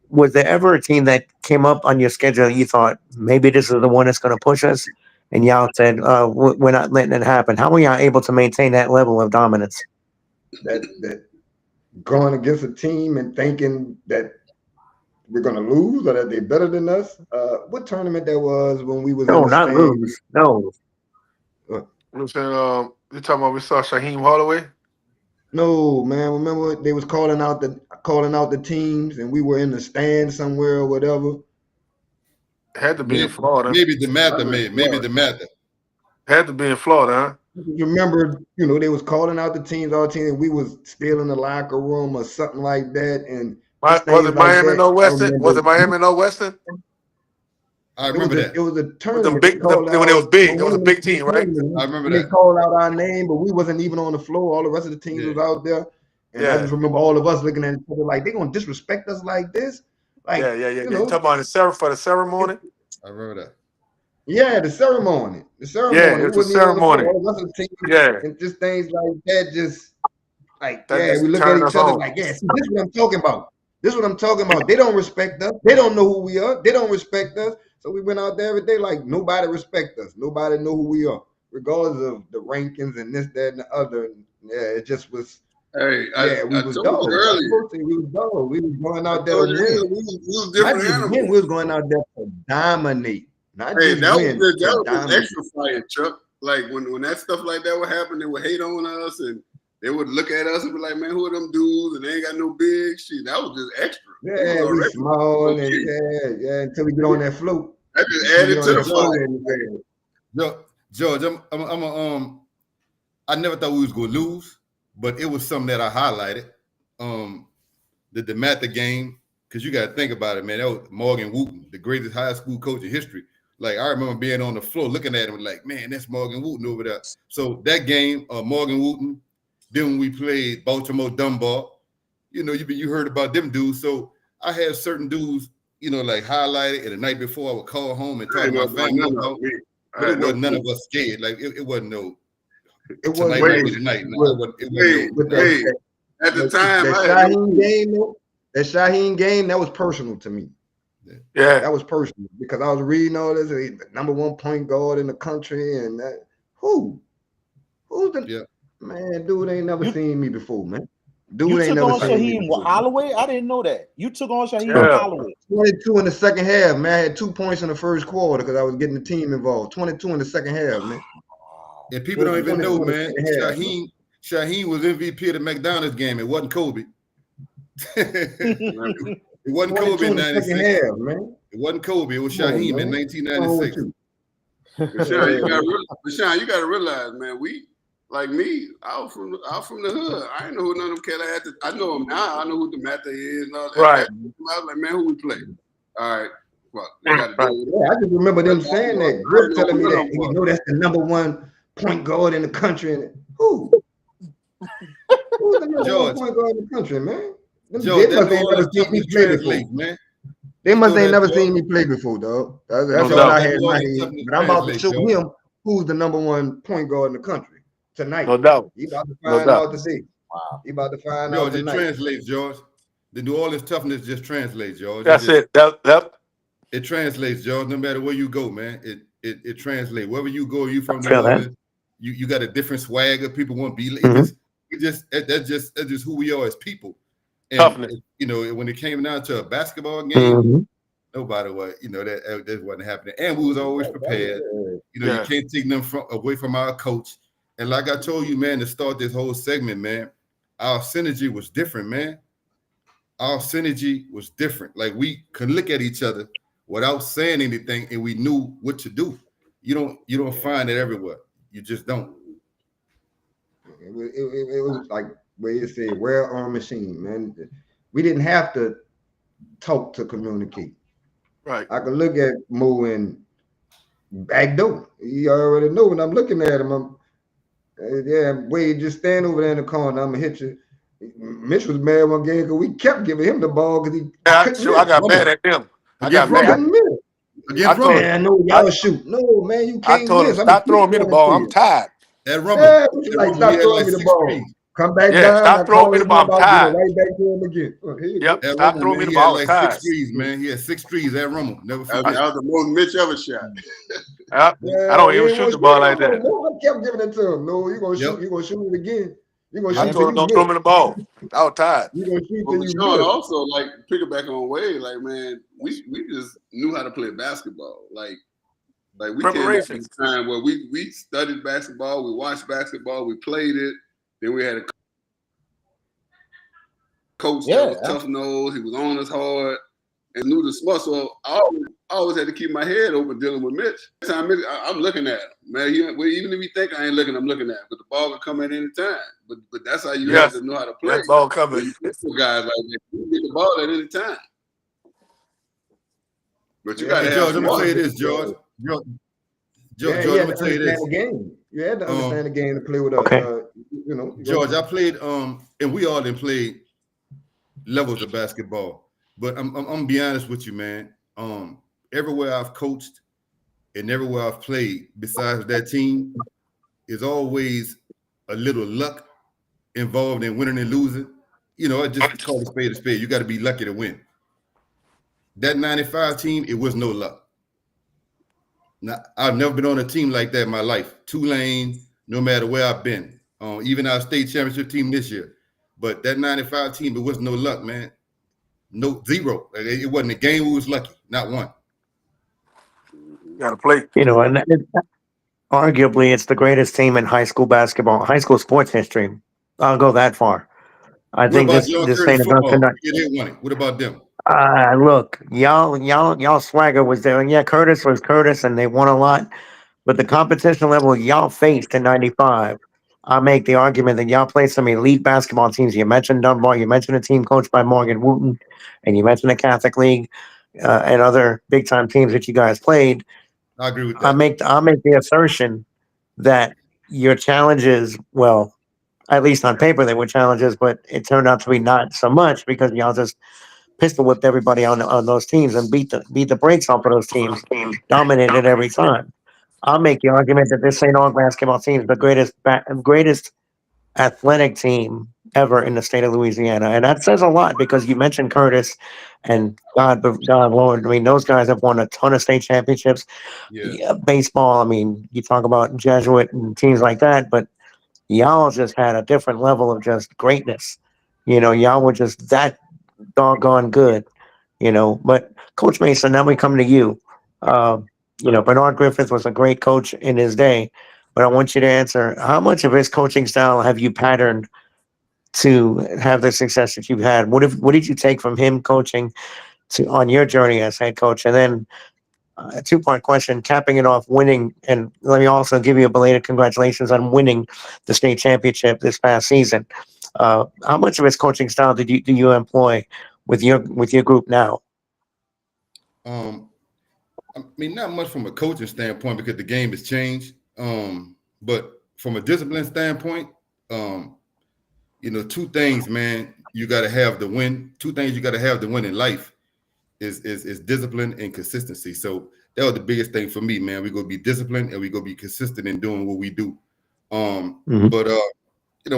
Was there ever a team that came up on your schedule that you thought maybe this is the one that's going to push us? And y'all said, we're not letting it happen. How were y'all able to maintain that level of dominance? That going against a team and thinking that we're gonna lose or that they're better than us. What tournament that was when we was in No, the not stand? lose. No. You talking about we saw Shaheem Holloway? No, man. Remember they was calling out the teams and we were in the stand somewhere or whatever. It had to be in Florida. Maybe the Mather. Had to be in Florida, huh? You remember, they was calling out the teams, all teams, and we was still in the locker room or something like that. And Was it Miami Northwestern? Was it Miami Northwestern? I remember that. It was a With tournament. when it was big, it was a big team, right? I remember They that. called out our name, but we wasn't even on the floor. All the rest of the teams was out there. And I just remember all of us looking at each other like, they gonna disrespect us like this? Like, yeah. You talking about for the ceremony? I remember that. Yeah, the ceremony. Yeah, it was a ceremony. All the rest of the teams, Yeah. and just things like that. Just like, That just we look at turned each us other on. like, yeah, see, this is what I'm talking about. This is what I'm talking about. They don't respect us. They don't know who we are. They don't respect us. So we went out there every day like nobody respect us. Nobody know who we are, regardless of the rankings and this, that, and the other. And yeah, it just was. Hey, we was dogs. We was dogs. We was going out there to win. We was different animals. We was going out there to dominate. Not Hey, just that win. was extra fire, Chuck. Like when that stuff like that would happen, they would hate on us and they would look at us and be like, "Man, who are them dudes?" And they ain't got no big shit. That was just extra. Yeah, we small and yeah, until we get on that float. That just added to the fire. George, I never thought we was gonna lose, but it was something that I highlighted. The Mather game, because you got to think about it, man. That was Morgan Wooten, the greatest high school coach in history. Like, I remember being on the floor looking at him like, man, that's Morgan Wooten over there. So that game, Morgan Wooten, then when we played Baltimore Dunbar, you heard about them dudes. So I had certain dudes, like highlighted, and the night before I would call home and talk to my family about it. But it wasn't none of us scared. Like, it wasn't no, it wasn't tonight. At the time, that Shaheem game, that was personal to me. Yeah, that was personal because I was reading all this. The number one point guard in the country, and that who's the man? Dude ain't never seen me before, man. Dude you ain't took never on seen me Shaheem Holloway? I didn't know that. You took on Shaheem Holloway. 22 in the second half, man. I had 2 points in the first quarter because I was getting the team involved. 22 in the second half, man. And people don't even know, man. Shaheem was MVP of the McDonald's game. It wasn't Kobe. It wasn't Kobe in 96. Man. It wasn't Kobe. It was Shaheem in 1996. Sean, you gotta realize, man, we like me, I was from the hood. I didn't know who none of them cats I know them now. I know who the Mather is and all that. Right. I was like, man, who we play? All right. Well, I just remember them saying that. Griff telling me that that's the number one point guard in the country. And who? Who's the number one point guard in the country, man? George, they must ain't never seen me play before, man. They must ain't never seen me play before, dog. That's all I had in my head. But I'm about to show him who's the number one point guard in the country tonight. No doubt. He about to find out today. Wow. He about to find out tonight. It translates, George. The New Orleans toughness just translates, George. That's it. It translates, George. No matter where you go, man, it translates. Wherever you go, you from New Orleans. You got a different swagger. People want to be. That's just who we are as people. And, toughness. When it came down to a basketball game, nobody was, that wasn't happening. And we was always prepared. You can't take them away from our coach. And like I told you, man, to start this whole segment, man, our synergy was different, man. Our synergy was different. Like, we could look at each other without saying anything, and we knew what to do. You don't find it everywhere. You just don't. It was like where you say well-armed machine, man. We didn't have to talk to communicate. Right. I could look at Mo and backdoor. You already know when I'm looking at him. Wade, just stand over there in the corner. I'm gonna hit you. Mitch was mad one game because we kept giving him the ball because he couldn't I got mad at them. I got Against mad. couldn't miss. Against told Rumble. Man, no, y'all shoot. No, man, you I can't told him, miss. stop throwing me the ball. I'm tired. At Rumble. Yeah, At like, Rumble, stop he had throwing like me the 6 ball. threes. Come back Yeah, down. stop I throwing call me the his ball. I'm number, I'll get tired. it right back to him again. Here you Yep. At Stop Rumble, throwing man, me the he had ball. I'm like tired. 6 threes, man. He had 6 threes at Rumble. Never That forget. was the most Mitch ever shot. I don't even shoot the ball like that. No, I kept giving it to him. No, you're gonna Yep. shoot. You're gonna shoot it again. You're gonna I shoot told till him you don't throw miss. me the ball. I was tired. You're gonna shoot But till you Sean miss. also like piggyback on Wade, like man, we just knew how to play basketball. Like we came up Preparation. in a time where we studied basketball, we watched basketball, we played it. Then we had a coach that was tough nosed. He was on us hard and knew the smart. So I always had to keep my head open dealing with Mitch. I'm looking at him, man. Even if you think I ain't looking, I'm looking at him. But the ball can come at any time. But that's how you have to know how to play. That ball coming. When you get to guys like that, you can get the ball at any time. But you got to Hey, have George, let me smart. tell you this, George. George, You let had me to tell you understand this. the game. You had to understand the game to play with us. Okay. You know, George, I played, and we all didn't play levels of basketball. But I'm gonna be honest with you, man. Everywhere I've coached and everywhere I've played, besides that team, is always a little luck involved in winning and losing. You know, I just call a spade a spade. You got to be lucky to win. That 95 team, it was no luck. Now, I've never been on a team like that in my life. Tulane, no matter where I've been. Even our state championship team this year. But that 95 team, it was no luck, man. No, zero. It wasn't a game we was lucky. Not one. You gotta play. You know, and arguably it's the greatest team in high school basketball, high school sports history. I'll go that far. I What think about this John this Curtis ain't about football? tonight. Yeah, they won it. What about them? Look, y'all swagger was there. Yeah, Curtis was Curtis, and they won a lot. But the competition level y'all faced in '95, I make the argument that y'all played some elite basketball teams. You mentioned Dunbar, you mentioned a team coached by Morgan Wooten, and you mentioned the Catholic League and other big time teams that you guys played. I agree with I that. make the assertion that your challenges, well, at least on paper they were challenges, but it turned out to be not so much because y'all just pistol whipped everybody on those teams and beat the brakes off of those teams, dominated every time. I'll make the argument that this St. Aug basketball team is the greatest athletic team ever in the state of Louisiana, and that says a lot because you mentioned Curtis, and God Lord, I mean those guys have won a ton of state championships. Yeah. Baseball, I mean you talk about Jesuit and teams like that, but y'all just had a different level of just greatness. You know, y'all were just that doggone good. You know, but Coach Mason, now we come to you. Bernard Griffith was a great coach in his day, but I want you to answer how much of his coaching style have you patterned to have the success that you've had? What did you take from him coaching to on your journey as head coach? And then a two-part question, capping it off, winning, and let me also give you a belated congratulations on winning the state championship this past season. How much of his coaching style do you employ with your group now? I mean, not much from a coaching standpoint because the game has changed. But from a discipline standpoint, two things, man, you got to have the win. Two things you got to have to win in life is discipline and consistency. So that was the biggest thing for me, man. We go be disciplined and we go be consistent in doing what we do. But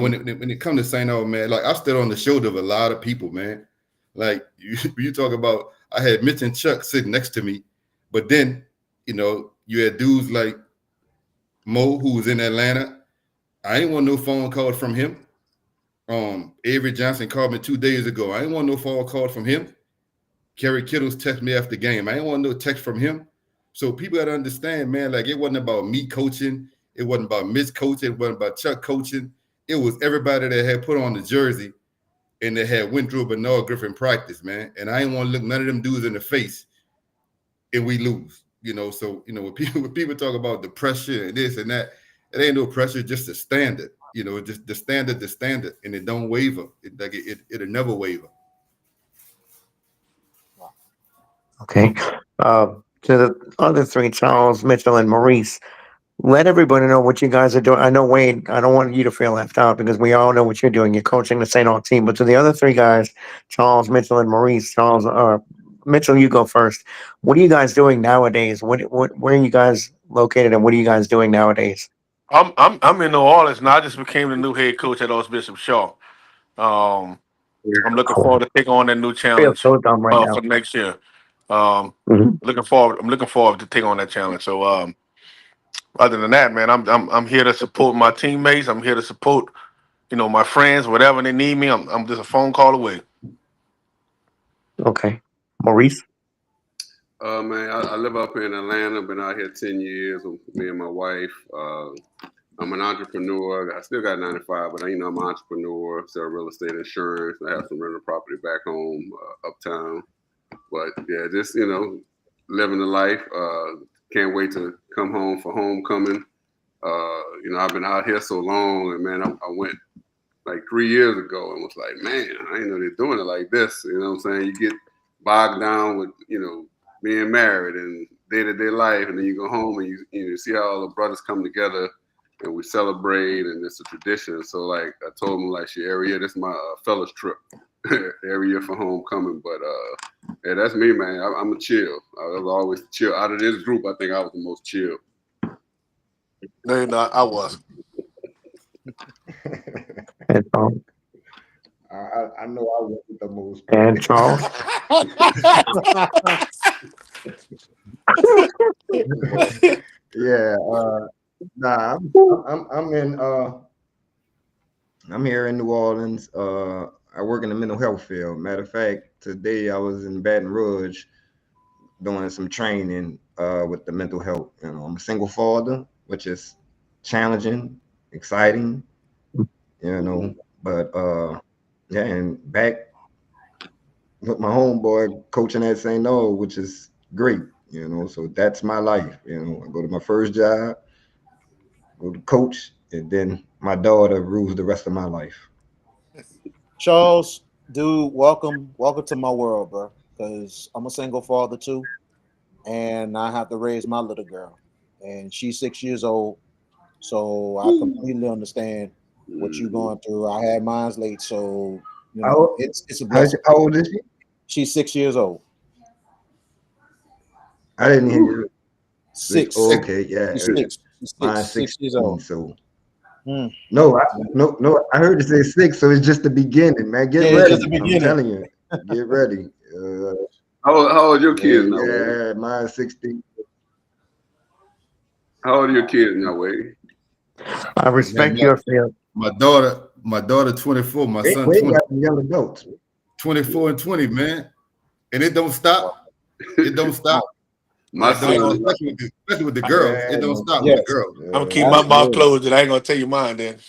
when it comes to St. Aug, man, like I stood on the shoulder of a lot of people, man. Like you talk about, I had Mitch and Chuck sitting next to me, but then you had dudes like Mo who was in Atlanta. I ain't want no phone call from him. Avery Johnson called me 2 days ago. I ain't want no phone call from him. Kerry Kittles text me after the game. I ain't want no text from him. So people got to understand, man, like it wasn't about me coaching. It wasn't about Mitch coaching. It wasn't about Chuck coaching. It was everybody that had put on the jersey and that had went through Bernard Griffin practice, man. And I ain't want to look none of them dudes in the face and we lose. So when people talk about the pressure and this and that, it ain't no pressure, just the standard. Just the standard, and it don't waver. It'll never waver. Okay. To the other three, Charles, Mitchell, and Maurice, let everybody know what you guys are doing. I know, Wade, I don't want you to feel left out because we all know what you're doing. You're coaching the St. Aug team. But to the other three guys, Charles, Mitchell, and Maurice, Mitchell, you go first. What are you guys doing nowadays? Where are you guys located, and what are you guys doing nowadays? I'm in New Orleans now. I just became the new head coach at Archbishop Shaw. Um, I'm looking Oh, forward to take on that new I feel challenge so dumb right now. for next year. Um, Mhm. I'm looking forward to take on that challenge. So other than that, man, I'm here to support my teammates. I'm here to support my friends. Whatever they need me, I'm just a phone call away. Okay. Maurice? Man, I live up here in Atlanta. Been out here 10 years with me and my wife. I'm an entrepreneur. I still got 9 to 5, but I'm an entrepreneur. Sell real estate insurance. I have some rental property back home, uptown. But yeah, just living the life. Can't wait to come home for homecoming. I've been out here so long, and man, I went like 3 years ago and was like, man, I didn't know they're doing it like this. You know what I'm saying? You get bogged down with being married and day-to-day life, and then you go home and you see how all the brothers come together and we celebrate, and it's a tradition. So like I told them, like, every year this is my fellas trip every year for homecoming. But yeah, that's me, man. I'm a chill. I was always chill. Out of this group, I think I was the most chill. No, you're not. I was. And, I know I wasn't the most. and Charles? Yeah. Nah, I'm here in New Orleans. I work in the mental health field. Matter of fact, today I was in Baton Rouge doing some training with the mental health. I'm a single father, which is challenging, exciting, but yeah, and back with my homeboy coaching at St. Aug, which is great, so that's my life. I go to my first job, go to coach, and then my daughter rules the rest of my life. Charles, dude, welcome to my world, bro. Because I'm a single father too, and I have to raise my little girl, and she's 6 years old. So I completely understand what you're going through. I had mine's late, so it's a blessing. How old is she? She's 6 years old. I didn't hear you. Six. Oh, okay, yeah. She's six. She's 6 years old. So no, I heard you say 6, so it's just the beginning, man. Get ready. Just the beginning. I'm telling you, get ready. How old are your kids now? Yeah, mine's 16. How old are your kids now, Wade? I respect your field. My daughter 24, my son Wade 20, got some young adults. 24 and 20, man. And it don't stop. It don't stop. My son, especially with the girls. It don't stop with the girls. I'm gonna keep my mouth closed, and I ain't gonna tell you mine then.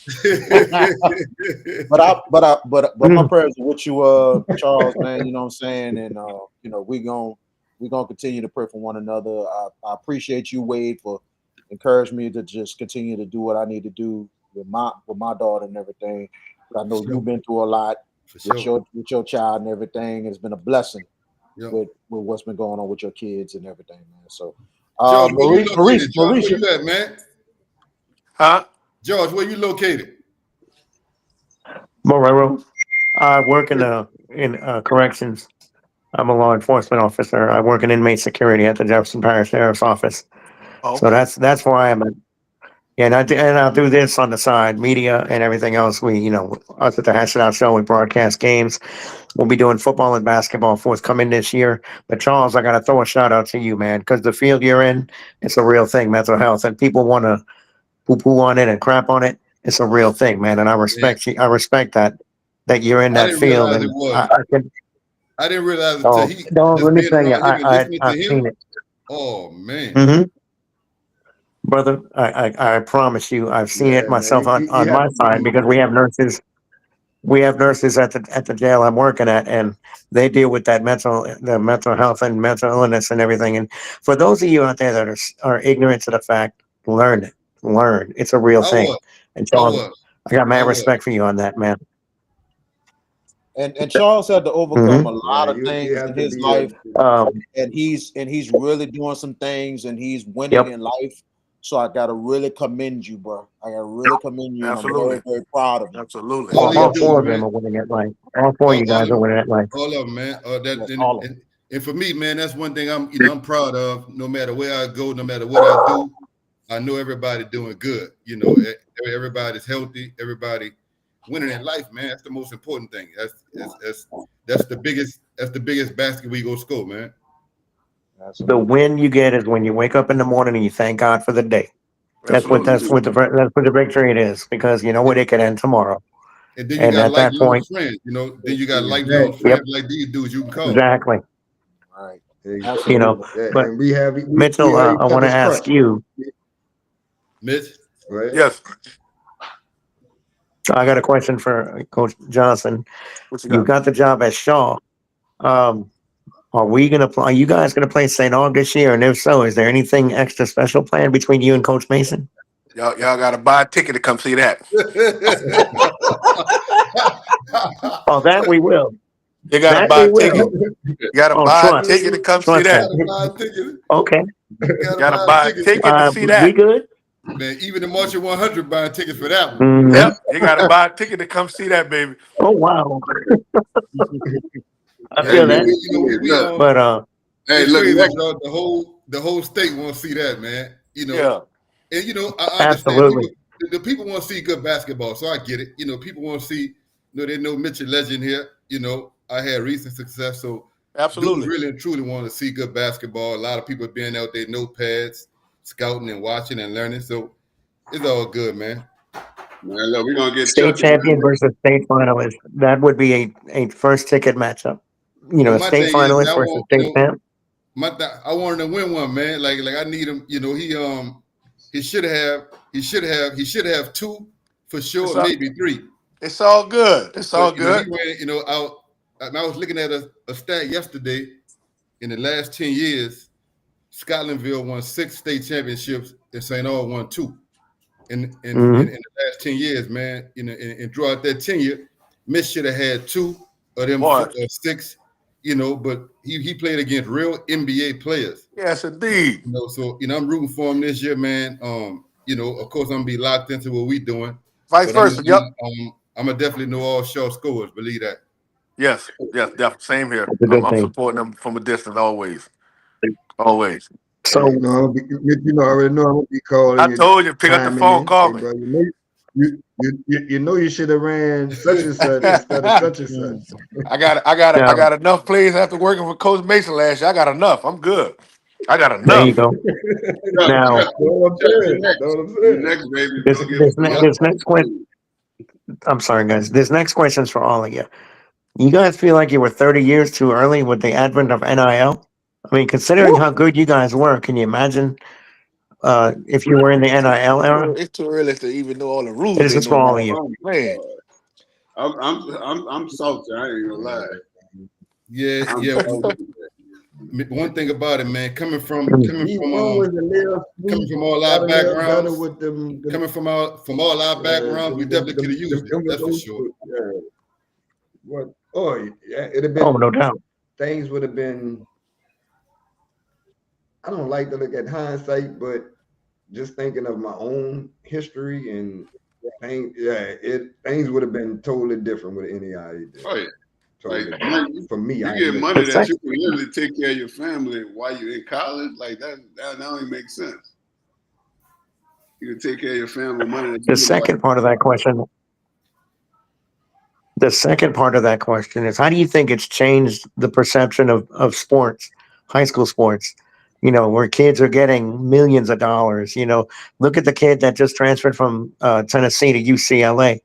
But my prayers are with you, Charles, man. You know what I'm saying, and we gonna continue to pray for one another. I appreciate you, Wade, for encouraging me to just continue to do what I need to do with my daughter and everything. But I know you've been through a lot with your child and everything. It's been a blessing with what's been going on with your kids and everything, man. So, George, Maurice, where you at, man? Huh? George, where you located? Morero. I work in corrections. I'm a law enforcement officer. I work in inmate security at the Jefferson Parish Sheriff's Office. Oh, So that's where I am at. Yeah, and I'll do this on the side, media and everything else. We, us at the Hash It Out Show, we broadcast games. We'll be doing football and basketball forthcoming this year. But Charles, I got to throw a shout out to you, man, because the field you're in, it's a real thing, mental health, and people want to poo-poo on it and crap on it. It's a real thing, man, and I respect you. I respect that you're in that field. And I didn't realize it oh, until no, let me tell you, I've seen it. Oh man. Mm-hmm. Brother, I promise you, I've seen it myself on my side because we have nurses. we have nurses at the jail I'm working at, and they deal with the mental health and mental illness and everything. And for those of you out there that are ignorant to the fact, learn it. Learn. It's a real I thing. was. And I Charles, was. I got I mad was. respect for you on that, man. And Charles had to overcome a lot Yeah, of you things have in to his be life, A, and he's really doing some things, and he's winning yep. in life. So I gotta really commend you, bro. I gotta really commend you, and I'm Absolutely. very, very proud of you. Absolutely. All Well, these all four dudes, of them man. are winning at life. All four of you guys are winning at life. All of them, man. Yes, all of them. And for me, man, that's one thing I'm proud of. No matter where I go, no matter what I do, I know everybody doing good. You know, everybody's healthy. Everybody winning in life, man. That's the most important thing. That's the biggest basket we go score, man. The win you get is when you wake up in the morning and you thank God for the day. That's what Absolutely. the victory it is, because you know what, it could end tomorrow. And then you And got at that lifelong point, friends. You know, then you got lifelong Exactly. friends like these dudes you can call. exactly. All right. Exactly. You know, Yeah, but and we have Mitchell, I want to Pepper's ask crutch, you. Mitch. right? Yes. I got a question for Coach Johnson. What you You got? got the job at Shaw. Are you guys gonna play St. Aug this year? And if so, is there anything extra special planned between you and Coach Mason? Y'all gotta buy a ticket to come see that. Oh, that we will. You gotta That buy we a ticket. will. You gotta Oh, buy a trust. ticket to come see Trust that. that. Gotta buy a ticket. Okay. Gotta buy a ticket to see We that. good? Man, even the March 100 buying tickets for that one. Mhm. Yep. You gotta buy a ticket to come see that, baby. Oh wow. I Hey, feel man, that. look. But Hey, it's look, crazy, next, bro. The whole state want to see that, man. You know, Yeah. and you know, I understand absolutely. the people want to see good basketball, so I get it. You know, people want to see. You know, they know Mitchell Legend here. You know, I had recent success, so dudes Absolutely. really and truly want to see good basketball. A lot of people being out there, notepads, scouting and watching and learning. So it's all good, man. man, look, we're gonna get State Chuck. champion versus state finalist. That would be a first ticket matchup. You know, But a my state thing is, finalist I versus want, state champ. I wanted to win one, man. Like I need him. You know, he should have two for sure, It's all, maybe three. it's all good. It's all But you know, he good. went. You know, out. And I was looking at a stat yesterday. In the last 10 years, Scotlandville won 6 state championships, and St. Aug won 2. In Mhm. the last 10 years, man. You know, and throughout that tenure, Mitch should have had 2 of them Boy. 6. You know, but he played against real NBA players. Yes, indeed. You know, so you know, I'm rooting for him this year, man. You know, of course, I'm gonna be locked into what we doing. Vice But versa. Yep. I'm gonna definitely know all short scores. Believe that. Yes. Yes. Definitely. Same here. That's a good I'm thing. supporting them from a distance always. Always. So You know, I already know I'm gonna be calling I you. told you, pick up the chiming phone, in. call Hey, me. bro, you know you should have ran such and such instead of such and such. I now got enough plays after working for Coach Mason last year. I got enough. I'm good. I got there you enough. go. Chuck, Now Chuck, Know what I'm Chuck, saying? Know what I'm you saying? next, baby. this Go get this, some ne- this next question. I'm sorry, guys. This next question is for all of you. You guys feel like you were 30 years too early with the advent of NIL? I mean, considering how good you guys were, can you imagine if you were in the NIL era? It's too early to even know all the rules This they is know for all now. of you. Oh, Man. I'm salty. I ain't gonna lie. Yeah, I'm yeah. salty. One thing about it, man, coming from He was a little coming sweet, from all got our a little better backgrounds, with them. coming from all our backgrounds, we definitely could have used it. That's for sure. Yeah. What? Oh, yeah, it'd have Oh, been no doubt. things would have been. I don't like to look at hindsight, but just thinking of my own history and things, things would have been totally different with any idea. Oh yeah. Totally Like, different. For me, You I get admit. money The that sec- you can literally take care of your family while you're in college. Like that don't even make sense. You can take care of your family with money that The you can second part of that question. The second part of that question is, how do you think it's changed the perception of sports, high school sports? You know, where kids are getting millions of dollars. You know, look at the kid that just transferred from Tennessee to UCLA.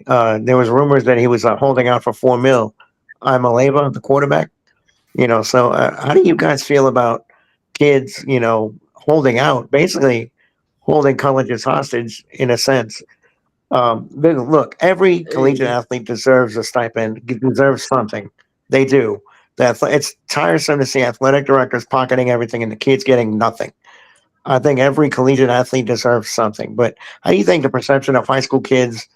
There was rumors that he was holding out for $4 million. Imaleva, the quarterback. You know, so how do you guys feel about kids? You know, holding out, basically holding colleges hostage in a sense. Look, every collegiate Hey, athlete deserves a stipend, deserves something. They do. It's tiresome to see athletic directors pocketing everything and the kids getting nothing. I think every collegiate athlete deserves something. But how do you think the perception of high school kids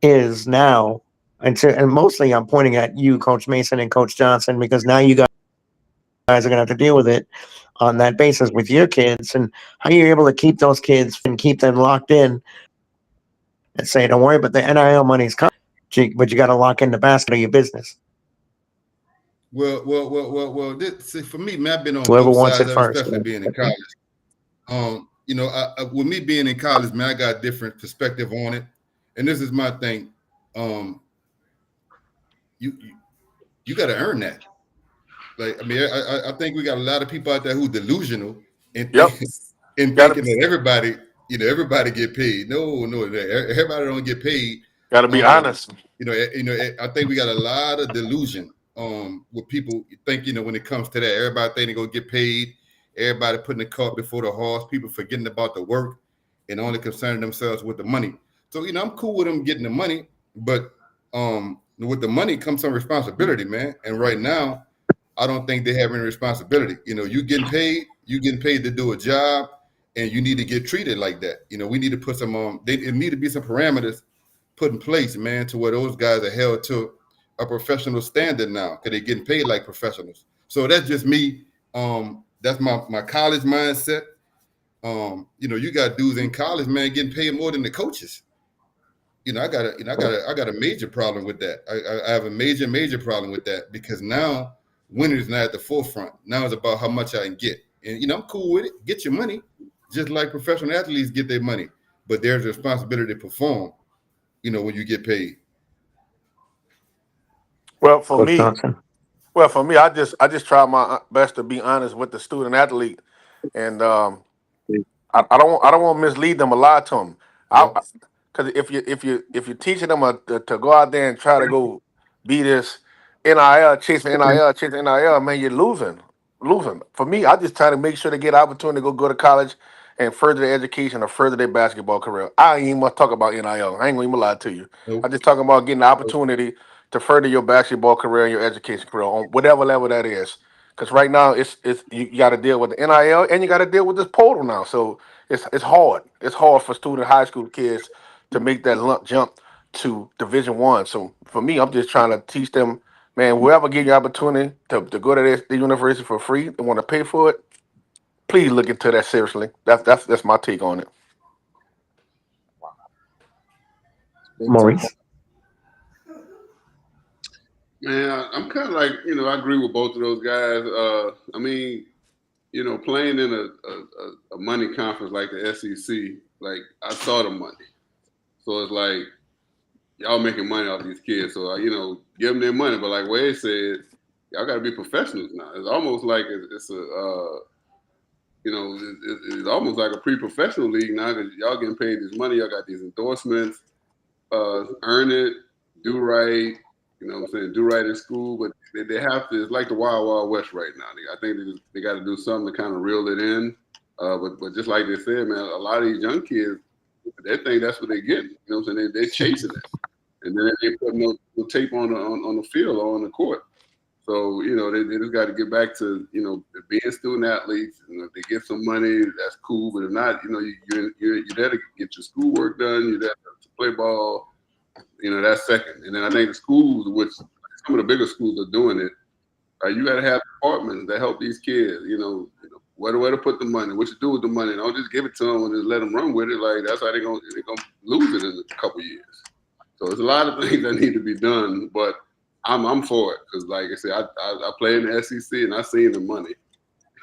is now? And mostly I'm pointing at you, Coach Mason and Coach Johnson, because now you guys are going to have to deal with it on that basis with your kids. And how you're able to keep those kids and keep them locked in and say, don't worry, but the NIL money's coming. But you got to lock in the basket of your business. Well. See, for me, man, I've been on Whoever both wants sides it of it, first. especially being in college. With me being in college, man, I got a different perspective on it, and this is my thing. You got to earn that. Like, I mean, I think we got a lot of people out there who delusional and Yep. thinking that everybody get paid. No, everybody don't get paid. Gotta be honest. I think we got a lot of delusion with people think, when it comes to that, everybody think they're gonna get paid, everybody putting the cart before the horse, people forgetting about the work and only concerning themselves with the money. So, I'm cool with them getting the money, but with the money comes some responsibility, man. And right now, I don't think they have any responsibility. You getting paid to do a job, and you need to get treated like that. We need to put some there need to be some parameters put in place, man, to where those guys are held to a professional standard now, because they're getting paid like professionals. So that's just me. That's my college mindset. You got dudes in college, man, getting paid more than the coaches. I got a major problem with that. I have a major problem with that, because now winning is not at the forefront. Now it's about how much I can get. And I'm cool with it. Get your money, just like professional athletes get their money. But there's a responsibility to perform, when you get paid. Well, for Coach me, Johnson. I just try my best to be honest with the student athlete, and I don't want to mislead them or lie to them. Yep. Because if you're teaching them to go out there and try to go be this chasing NIL, man, you're losing. For me, I just try to make sure they get an opportunity to go to college and further their education or further their basketball career. I ain't even want to talk about NIL. I ain't gonna even lie to you. Nope. I just talking about getting the opportunity to further your basketball career and your education career on whatever level that is. Because right now it's you got to deal with the NIL and you got to deal with this portal now. So it's hard. It's hard for student high school kids to make that jump to Division One. So for me, I'm just trying to teach them, man. Whoever give you the opportunity to go to the university for free and want to pay for it, please look into that seriously. That's my take on it. Maurice. Man, I'm kind of like, I agree with both of those guys. I mean, playing in a money conference like the SEC, like I saw the money. So it's like, y'all making money off these kids. So, give them their money. But like Wade said, y'all got to be professionals now. It's almost like it's almost like a pre-professional league now, because y'all getting paid this money. Y'all got these endorsements, earn it, do right. Do right in school, but they have to. It's like the Wild Wild West right now. I think they got to do something to kind of reel it in. But just like they said, man, a lot of these young kids, they think that's what they get. You know what I'm saying? They're chasing it, and then they put no tape on the field or on the court. So they just got to get back to being student athletes. If they get some money, that's cool. But if not, you're there to get your schoolwork done. You're there to play ball. That's second. And then I think the schools, which some of the bigger schools are doing it, you got to have departments that help these kids. Where to put the money, what to do with the money. Don't just give it to them and just let them run with it. Like that's how they're gonna lose it in a couple of years. So there's a lot of things that need to be done, but I'm for it, because like I said, I play in the SEC and I seen the money.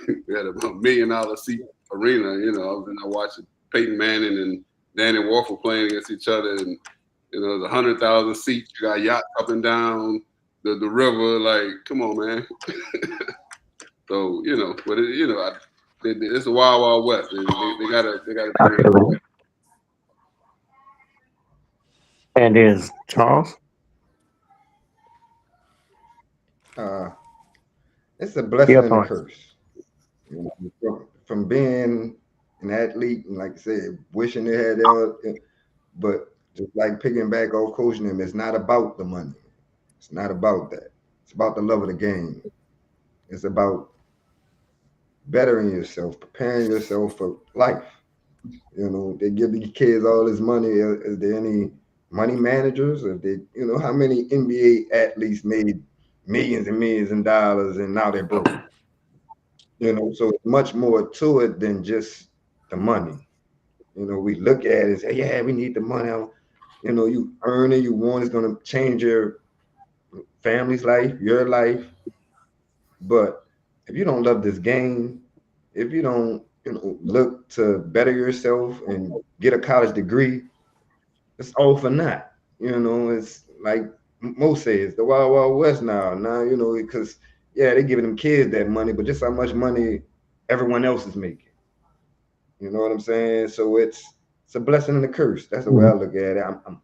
We had a $1 million seat arena. I was in there watching Peyton Manning and Danny Wolford playing against each other, and the 100,000 seats. You got yachts up and down the river. Like, come on, man. So but it's a wild, wild west. They gotta. And is Charles. It's a blessing and a curse. From being an athlete and, like I said, wishing they had that, but Just like picking back off coaching him, it's not about the money. It's not about that. It's about the love of the game. It's about bettering yourself, preparing yourself for life. You know, they give these kids all this money. Is there any money managers? If they, you know, how many NBA athletes made millions and millions of dollars and now they're broke? You know, so it's much more to it than just the money. You know, we look at it and say, yeah, we need the money. You know, you earn it, you want it's going to change your family's life, your life. But if you don't love this game, if you don't, you know, look to better yourself and get a college degree, it's all for naught. You know, it's like most say it's the wild, wild west now. Now, you know, because yeah, they're giving them kids that money, but just how much money everyone else is making. You know what I'm saying? So it's a blessing and a curse. That's the way I look at it. I'm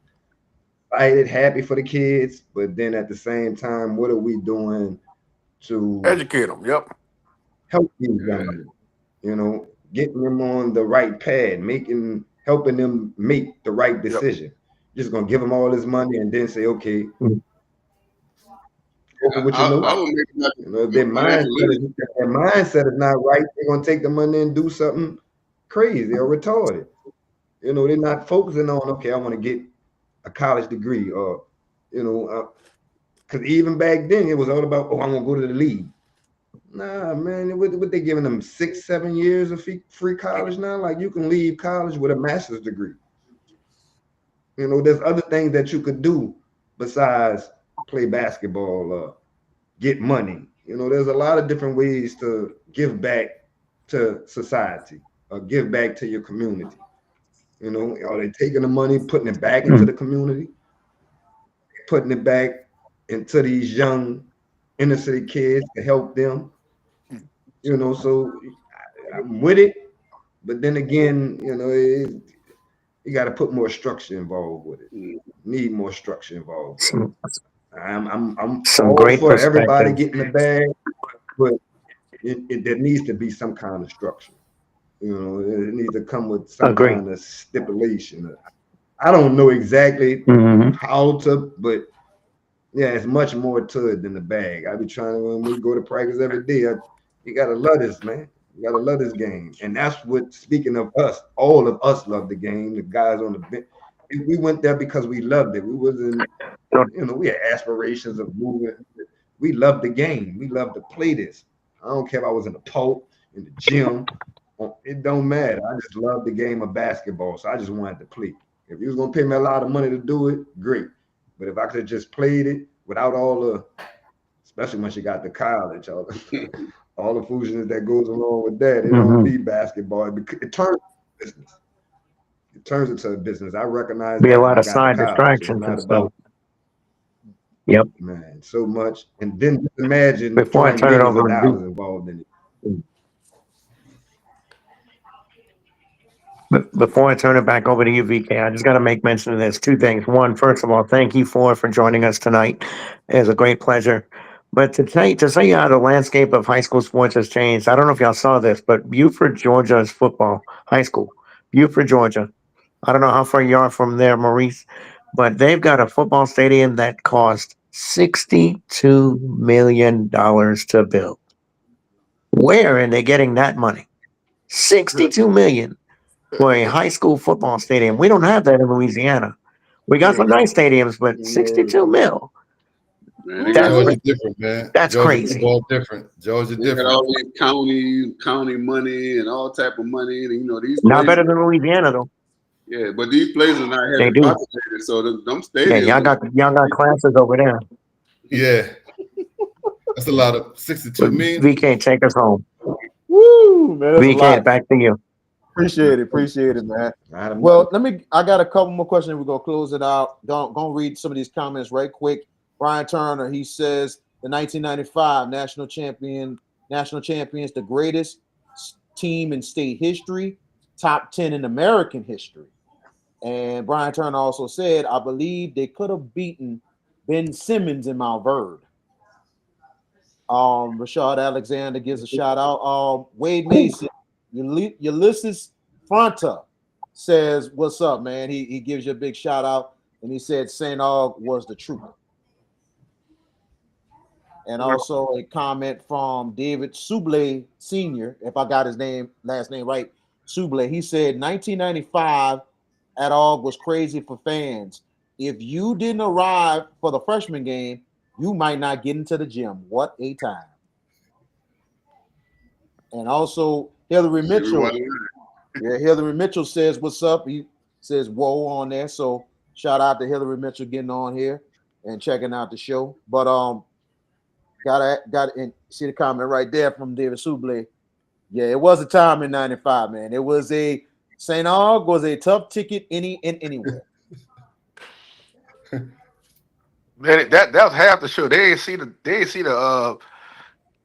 excited, happy for the kids, but then at the same time, what are we doing to Educate them. Yep. help these young men? You know, getting them on the right path, helping them make the right decision. Just gonna give them all this money and then say, okay, go for what you I know. would make it You know, if their mindset is not right, they're gonna take the money and do something crazy or retarded. You know, they're not focusing on, okay, I want to get a college degree, or you know, because even back then it was all about, oh, I'm gonna go to the league. Nah, man, what they giving them 6-7 years of free college now? Like you can leave college with a master's degree. You know, there's other things that you could do besides play basketball or get money. You know, there's a lot of different ways to give back to society or give back to your community. You know, are they taking the money, putting it back into the community, putting it back into these young inner city kids to help them? You know, so I'm with it, but then again, you know, you got to put more structure involved with it. Need more structure involved with it. I'm Some all great for everybody perspective. getting the bag, but there needs to be some kind of structure. You know, it needs to come with some Agree. kind of stipulation. I don't know exactly Mhm. how to, but yeah, it's much more to it than the bag. I be trying to, when we go to practice every day, you gotta love this, man. You gotta love this game. And that's what, speaking of us, all of us love the game. The guys on the bench, we went there because we loved it. We wasn't, you know, we had aspirations of moving. We loved the game. We loved to play this. I don't care if I was in the pole, in the gym. It don't matter. I just love the game of basketball. So I just wanted to play. If you was gonna pay me a lot of money to do it, great. But if I could have just played it without all the, especially once you got to college, all the foolishness that goes along with that, it don't be basketball. It turns into business. It turns into a business. I recognize Be a that when lot I of got to side college. It's distractions not and stuff. about, Yep. man, so much. And then just imagine Before I throwing turn it millions over of to dollars V, involved in it. before I turn it back over to you, VK, I just got to make mention of this. Two things. One, first of all, thank you for joining us tonight. It was a great pleasure. But to say how the landscape of high school sports has changed, I don't know if y'all saw this, but Buford, Georgia's football high school, Buford, Georgia. I don't know how far you are from there, Maurice, but they've got a football stadium that cost $62 million to build. Where are they getting that money? 62 million for a high school football stadium. We don't have that in Louisiana. We got some nice stadiums, but 62 mil. Man, they That's got all Georgia these, different, man. That's Georgia crazy. football different. Georgia they got different. all these county money and all type of money. And, you know, these Not places, better than Louisiana though. yeah, but these places are not They heavy do. populated, so them Yeah, y'all stadiums. got classes over there. Yeah, that's a lot of 62 But million. VK, take us home. Woo, man, that's a VK, lot. back to you. Appreciate it, man. Well, I got a couple more questions. We're gonna close it out. Gonna read some of these comments right quick. Brian Turner, he says the 1995 national champions, the greatest team in state history, top 10 in American history. And Brian Turner also said, I believe they could have beaten Ben Simmons in Malvern. Rashad Alexander gives a shout out. Wade Mason, Ulysses Fronta says, "What's up, man?" He gives you a big shout out, and he said St. Aug was the truth. And also a comment from David Subley Sr., if I got his last name right, Subley. He said 1995 at Aug was crazy for fans. If you didn't arrive for the freshman game, you might not get into the gym. What a time. And also Hillary Mitchell. Yeah, Hillary Mitchell says, "What's up?" He says, "Whoa" on there. So shout out to Hillary Mitchell getting on here and checking out the show. But got and see the comment right there from David Subley. Yeah, it was a time in '95, man. It was a St. Aug was a tough ticket anywhere. That was half the show. They ain't see the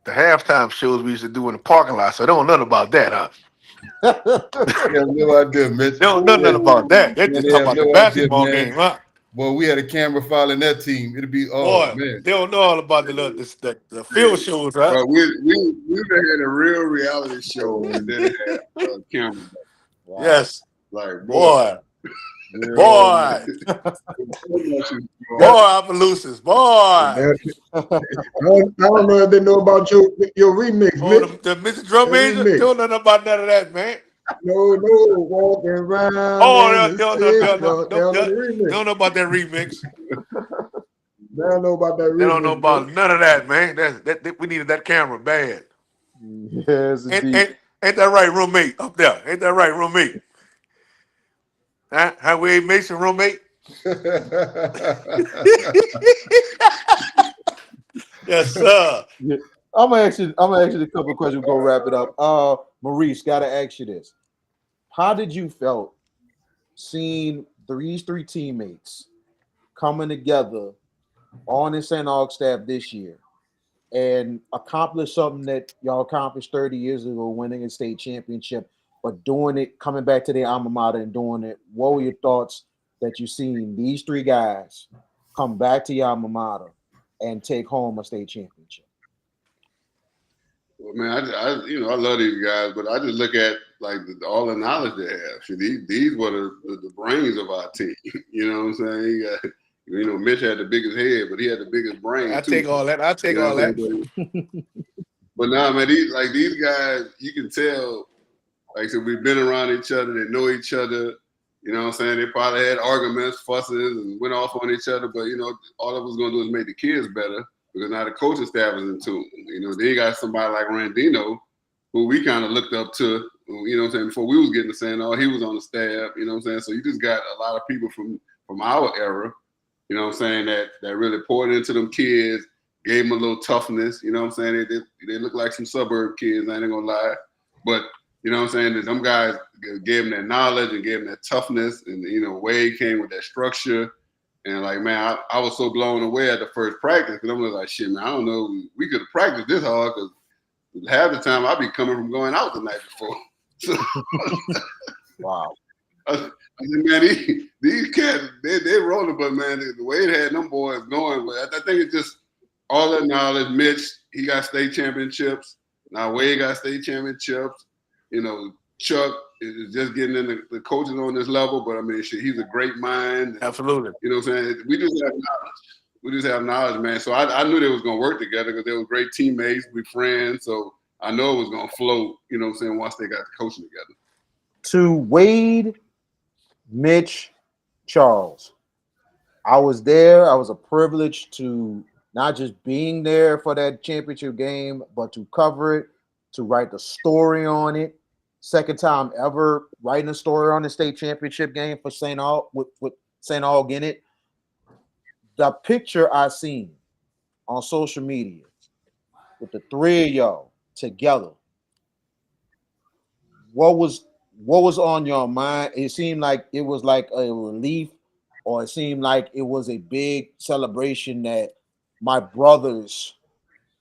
halftime shows we used to do in the parking lot, so they don't know nothing about that, huh? They have no idea, Mitch. They don't know nothing about that. They just They talk have about the no idea, basketball man. game, huh? Boy, we had a camera following that team. It'd be Boy, man. they don't know all about the field shows, huh? But we had a real reality show and then it had cameras. Wow. Yes, Like boy, Yeah. boy, Opelousas, boy. I don't know if they know about your remix, Oh, Mitch. the Mr. Drum Major, remix. they don't know nothing about none of that, man. No, walking around. Oh, in they don't the know, city. They know about that remix. They don't know about that remix. They don't know about none of that, man. We needed that camera bad. Yes, indeed. Ain't that right, roommate up there? Ain't that right, roommate? Huh? Highway Mason, roommate? Yes, sir. Yeah. I'm gonna ask you a couple of questions. We'll go wrap it up. Maurice, gotta ask you this. How did you felt seeing these three teammates coming together on the St. Aug staff this year and accomplish something that y'all accomplished 30 years ago, winning a state championship, but doing it, coming back to the alma mater and doing it? What were your thoughts that you seen these three guys come back to your alma mater and take home a state championship? Well, man, I love these guys, but I just look at like all the knowledge they have. See, these were the brains of our team. You know what I'm saying? He got, Mitch had the biggest head, but he had the biggest brain. I take all that. But now, man, these guys, you can tell. Like I said, we've been around each other. They know each other. You know what I'm saying? They probably had arguments, fusses, and went off on each other. But, all it was going to do is make the kids better because now the coaching staff is in tune. They got somebody like Randino, who we kind of looked up to, you know what I'm saying, before we was getting to St. Aug. He was on the staff, you know what I'm saying? So you just got a lot of people from our era, you know what I'm saying, that really poured into them kids, gave them a little toughness, you know what I'm saying? They look like some suburb kids, I ain't gonna lie. But you know what I'm saying? That them guys gave them that knowledge and gave them that toughness. And, Wade came with that structure. And, like, man, I was so blown away at the first practice because I'm like, shit, man, I don't know. We could have practiced this hard because half the time I'd be coming from going out the night before. So, Wow. I said, man, these cats, they're rolling. But, man, the way it had them boys going, but I think it's just all that knowledge. Mitch, he got state championships. Now Wade got state championships. Chuck is just getting in the coaching on this level, but I mean, shit, he's a great mind. Absolutely. You know what I'm saying? We just have knowledge. We just have knowledge, man. So I knew they was gonna work together because they were great teammates, we friends. So I know it was gonna float. You know what I'm saying? Once they got the coaching together. To Wade, Mitch, Charles, I was there. I was a privilege to not just being there for that championship game, but to cover it, to write the story on it. Second time ever writing a story on the state championship game for St. Aug with St. Aug in it. The picture I seen on social media with the three of y'all together. What was on your mind? It seemed like it was like a relief, or it seemed like it was a big celebration that my brothers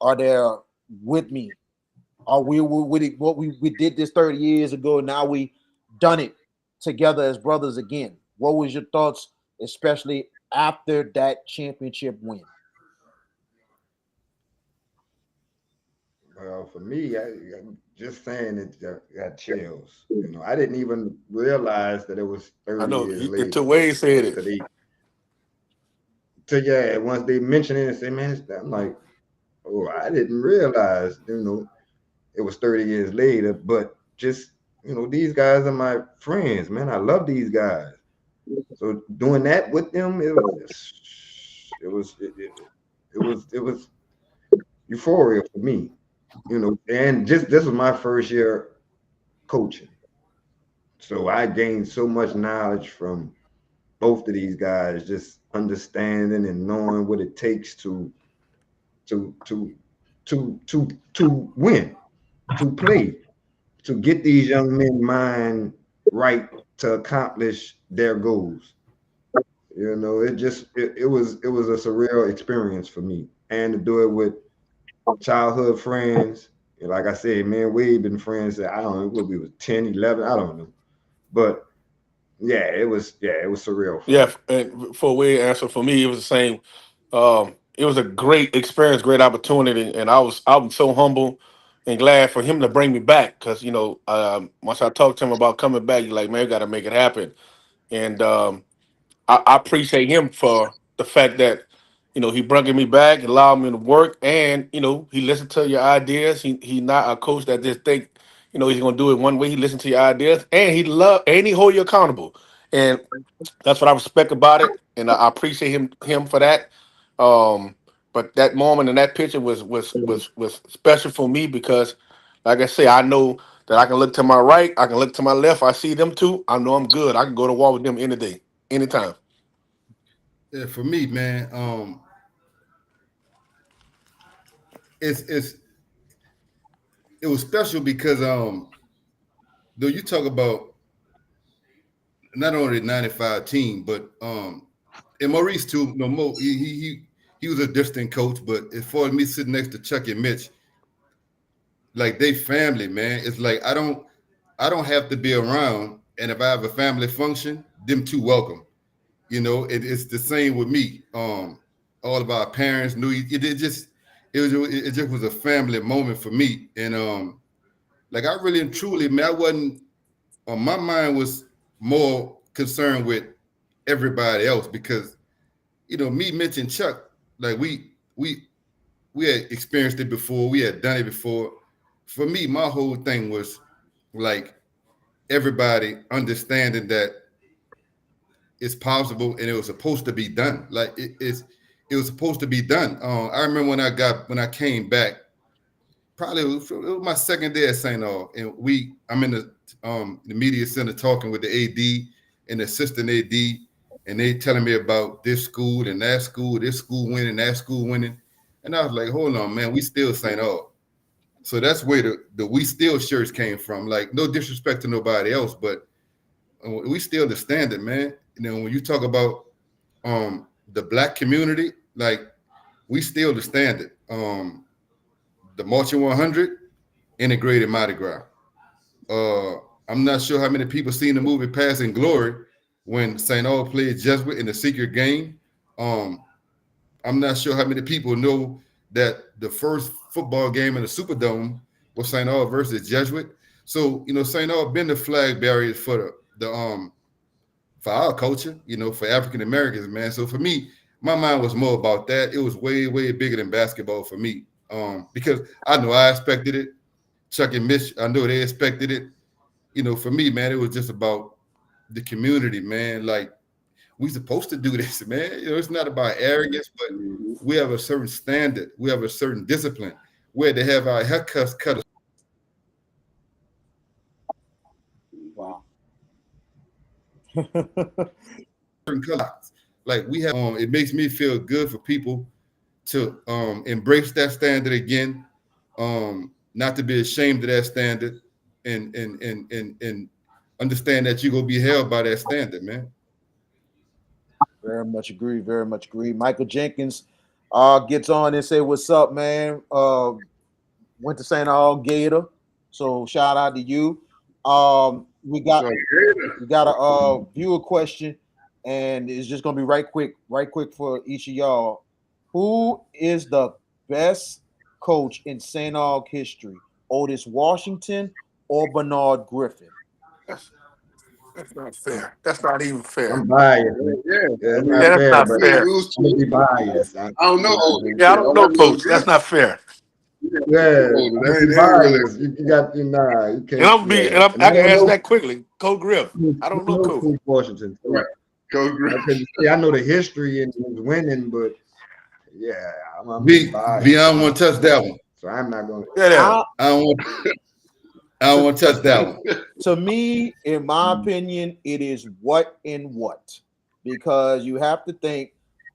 are there with me. Or we did this 30 years ago, now we done it together as brothers again. What was your thoughts, especially after that championship win? For me, I'm just saying it got chills. You know, I didn't even realize that it was I 30 know years until later. Wade said Until it. once they mention it and say, man, I'm like, oh, I didn't realize, it was 30 years later. But just, these guys are my friends, man. I love these guys. So doing that with them, it was euphoria for me, and just this was my first year coaching. So I gained so much knowledge from both of these guys, just understanding and knowing what it takes to to to win, to play, to get these young men mind right to accomplish their goals. It was a surreal experience for me, and to do it with childhood friends. And like I said, man, we've been friends. I don't know what we was 10, 11, I don't know, but it was surreal for Yeah, me. and for Wade answer for me, it was the same. It was a great experience, great opportunity, and I was so humble and glad for him to bring me back because once I talked to him about coming back, he's like, man, you got to make it happen, and I appreciate him for the fact that he brought me back, allowed me to work, and he listened to your ideas. He not a coach that just think he's gonna do it one way. He listened to your ideas, and he hold you accountable, and that's what I respect about it, and I appreciate him for that. Um, but that moment and that picture was special for me because, like I say, I know that I can look to my right, I can look to my left. I see them too. I know I'm good. I can go to war with them any day, anytime. Yeah, for me, man, it's it was special because though you talk about not only the '95 team, but and Maurice too. No more. He was a distant coach, but as far as me sitting next to Chuck and Mitch, like they family, man. It's like I don't have to be around, and if I have a family function, them two welcome. It's the same with me. All of our parents knew it just was a family moment for me, and like I really and truly, man, I wasn't. My mind was more concerned with everybody else because me, Mitch, and Chuck, like we had experienced it before, we had done it before. For me, my whole thing was like everybody understanding that it's possible and it was supposed to be done. Like it was supposed to be done. I remember when I came back, probably it was my second day at St. Aug, and I'm in the media center talking with the AD and the assistant AD, and they telling me about this school and that school, this school winning, that school winning, and I was like, hold on, man, we still St. Aug. So that's where the we still shirts came from. Like no disrespect to nobody else, but we still the standard, man. When you talk about the black community, like we still the standard. The Marching 100, integrated Mardi Gras. I'm not sure how many people seen the movie Passing Glory when St. Aug played Jesuit in the secret game. I'm not sure how many people know that the first football game in the Superdome was St. Aug versus Jesuit. So St. Aug been the flag bearers for for our culture, for African Americans, man. So for me, my mind was more about that. It was way, way bigger than basketball for me, because I know I expected it. Chuck and Mitch, I know they expected it. For me, man, it was just about the community, man. Like we supposed to do this, man. It's not about arrogance, but we have a certain standard. We have a certain discipline. We had to have our haircuts cut a Wow. certain color. Like we have, it makes me feel good for people to embrace that standard again, not to be ashamed of that standard, and understand that you're gonna be held by that standard, man. Very much agree. Very much agree. Michael Jenkins gets on and say, "What's up, man?" Went to St. Aug Gator, so shout out to you. We got a viewer question, and it's just gonna be right quick for each of y'all. Who is the best coach in St. Aug history? Otis Washington or Bernard Griffin? That's not fair. That's not even fair. I'm biased. Yeah. Yeah, it's Yeah, not that's fair, not but fair. We was I'm gonna be biased. I don't know. Yeah, I don't know, coach. That's not fair. Yeah, They I'm gonna be ain't really. biased. You got nah, you And can't. I'm be, Yeah, and I I can don't answer know. that quickly. Coach Griff. I don't know, coach. Coach Washington. So, Right. Coach Griff. I know the history and was winning, but yeah, I'm gonna be biased. Beyond one touch that one. So I'm not gonna. Yeah, yeah. I don't want to touch that one. To me, in my opinion, it is what and what, because you have to think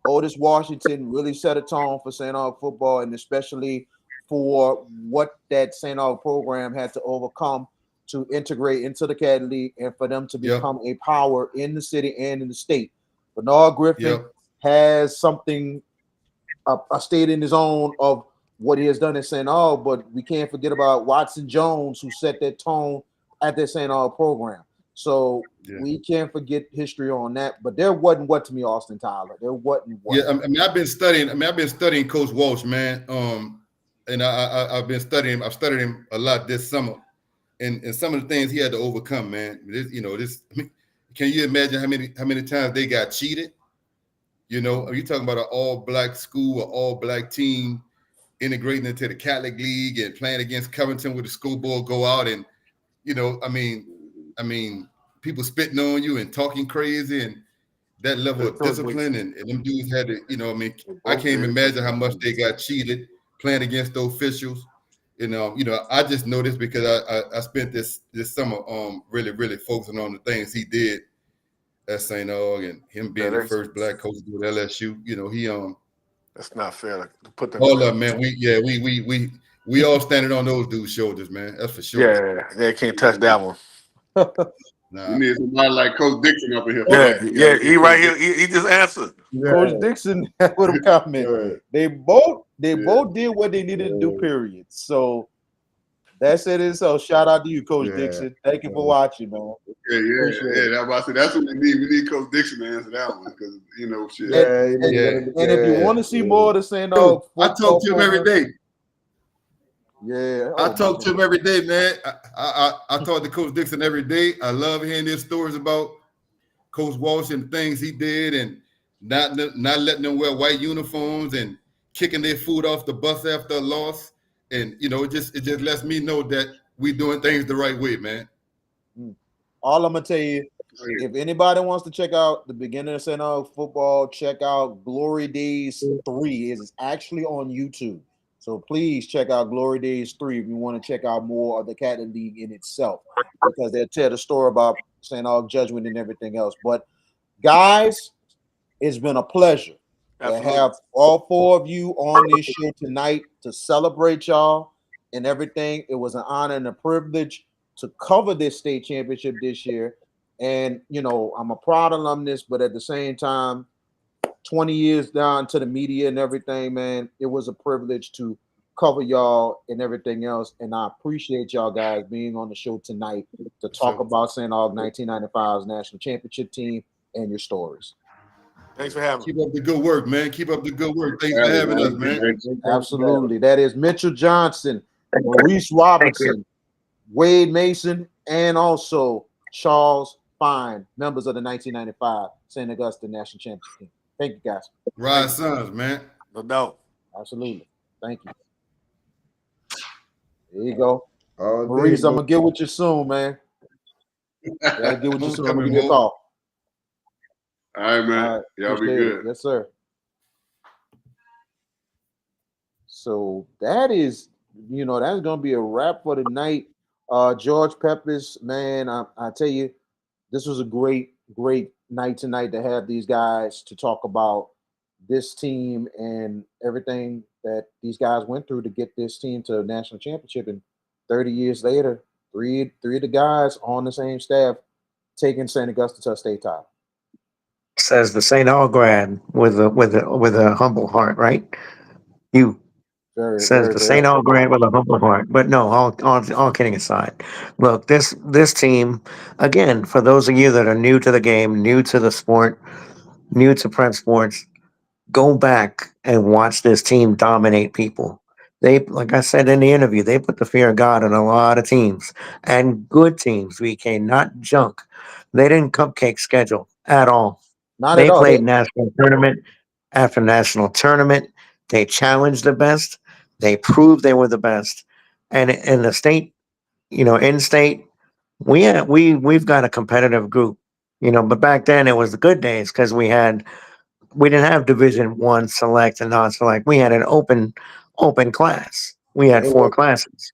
Otis Washington really set a tone for St. Aug football, and especially for what that St. Aug program had to overcome to integrate into the Cat League and for them to Yep. become a power in the city and in the state. Bernard Griffin Yep. has something, a state in his own of what he has done at St. Aug, but we can't forget about Watson Jones, who set that tone at the St. Aug program. So Yeah. we can't forget history on that. But there wasn't what to me, Austin Tyler. There wasn't what. Yeah, I mean, I've been studying Coach Walsh, man. And I've studied him a lot this summer, and some of the things he had to overcome, man. Can you imagine how many times they got cheated? You know, are you talking about an all-black school, an all-black team integrating into the Catholic League and playing against Covington with the school board go out and, I mean, people spitting on you and talking crazy and that level of discipline and them dudes had to, I can't even imagine how much they got cheated playing against the officials. I just know this because I spent this summer really, really focusing on the things he did at St. Aug and him being the first black coach to do at LSU. That's not fair to put them. All up, man. We all standing on those dudes' shoulders, man. That's for sure. Yeah, they can't touch that one. Nah. You need somebody like Coach Dixon up in here. Yeah, he right here. He just answered. Yeah. Coach Dixon with a comment. Right. They both did what they needed to do, period. So that's it. So shout out to you, Coach Yeah. Dixon. Thank you for watching, man. Yeah. Appreciate That's what I said. That's what we need. We need Coach Dixon to answer that one because shit. And if you want to see more of the St. Aug, I talk to him every day. Yeah, I talk to him every day, man. I talk to Coach Dixon every day. I love hearing his stories about Coach Walsh and things he did and not letting them wear white uniforms and kicking their food off the bus after a loss. And it just lets me know that we doing things the right way, man. All I'm gonna tell you, if anybody wants to check out the beginning of St. Aug football, check out Glory Days 3. It's actually on YouTube. So please check out Glory Days 3 if you want to check out more of the Catholic League in itself, because they'll tell the story about St. Aug judgment and everything else. But guys, it's been a pleasure to have all four of you on this show tonight to celebrate y'all and everything. It was an honor and a privilege to cover this state championship this year. And, I'm a proud alumnus, but at the same time, 20 years down to the media and everything, man, it was a privilege to cover y'all and everything else. And I appreciate y'all guys being on the show tonight to talk about St. Aug 1995's national championship team and your stories. Thanks for having me. Keep up the good work, man. Keep up the good work. Thanks for having us, man. Absolutely. That is Mitchell Johnson, Maurice Robinson, Wade Mason, and also Charles Fine, members of the 1995 St. Augustine National Championship team. Thank you, guys. Rise Sons, man. No doubt. Absolutely. Thank you. There you go. All day, Maurice, I'm bro. going to get with you soon, man. Yeah, get with you soon. I'm going to give you a call. All right, man. All right. Y'all be Appreciate it. good. Yes, sir. So that is, that's going to be a wrap for the night. George Peppers, man, I tell you, this was a great, great night tonight to have these guys to talk about this team and everything that these guys went through to get this team to a national championship. And 30 years later, three of the guys on the same staff taking St. Augustine to a state title. Says the St. Aug grad with a humble heart, right? You. Says the St. Aug grad with a humble heart. But no, all kidding aside. Look, this team, again, for those of you that are new to the game, new to the sport, new to prep sports, go back and watch this team dominate people. They, like I said in the interview, they put the fear of God in a lot of teams and good teams, VK, not junk. They didn't cupcake schedule at all. Not at They all. played national tournament after national tournament. They challenged the best. They proved they were the best. And in the state, in state, we've got a competitive group. But back then it was the good days because we didn't have Division 1 select and non-select. We had an open class. We had It four was classes,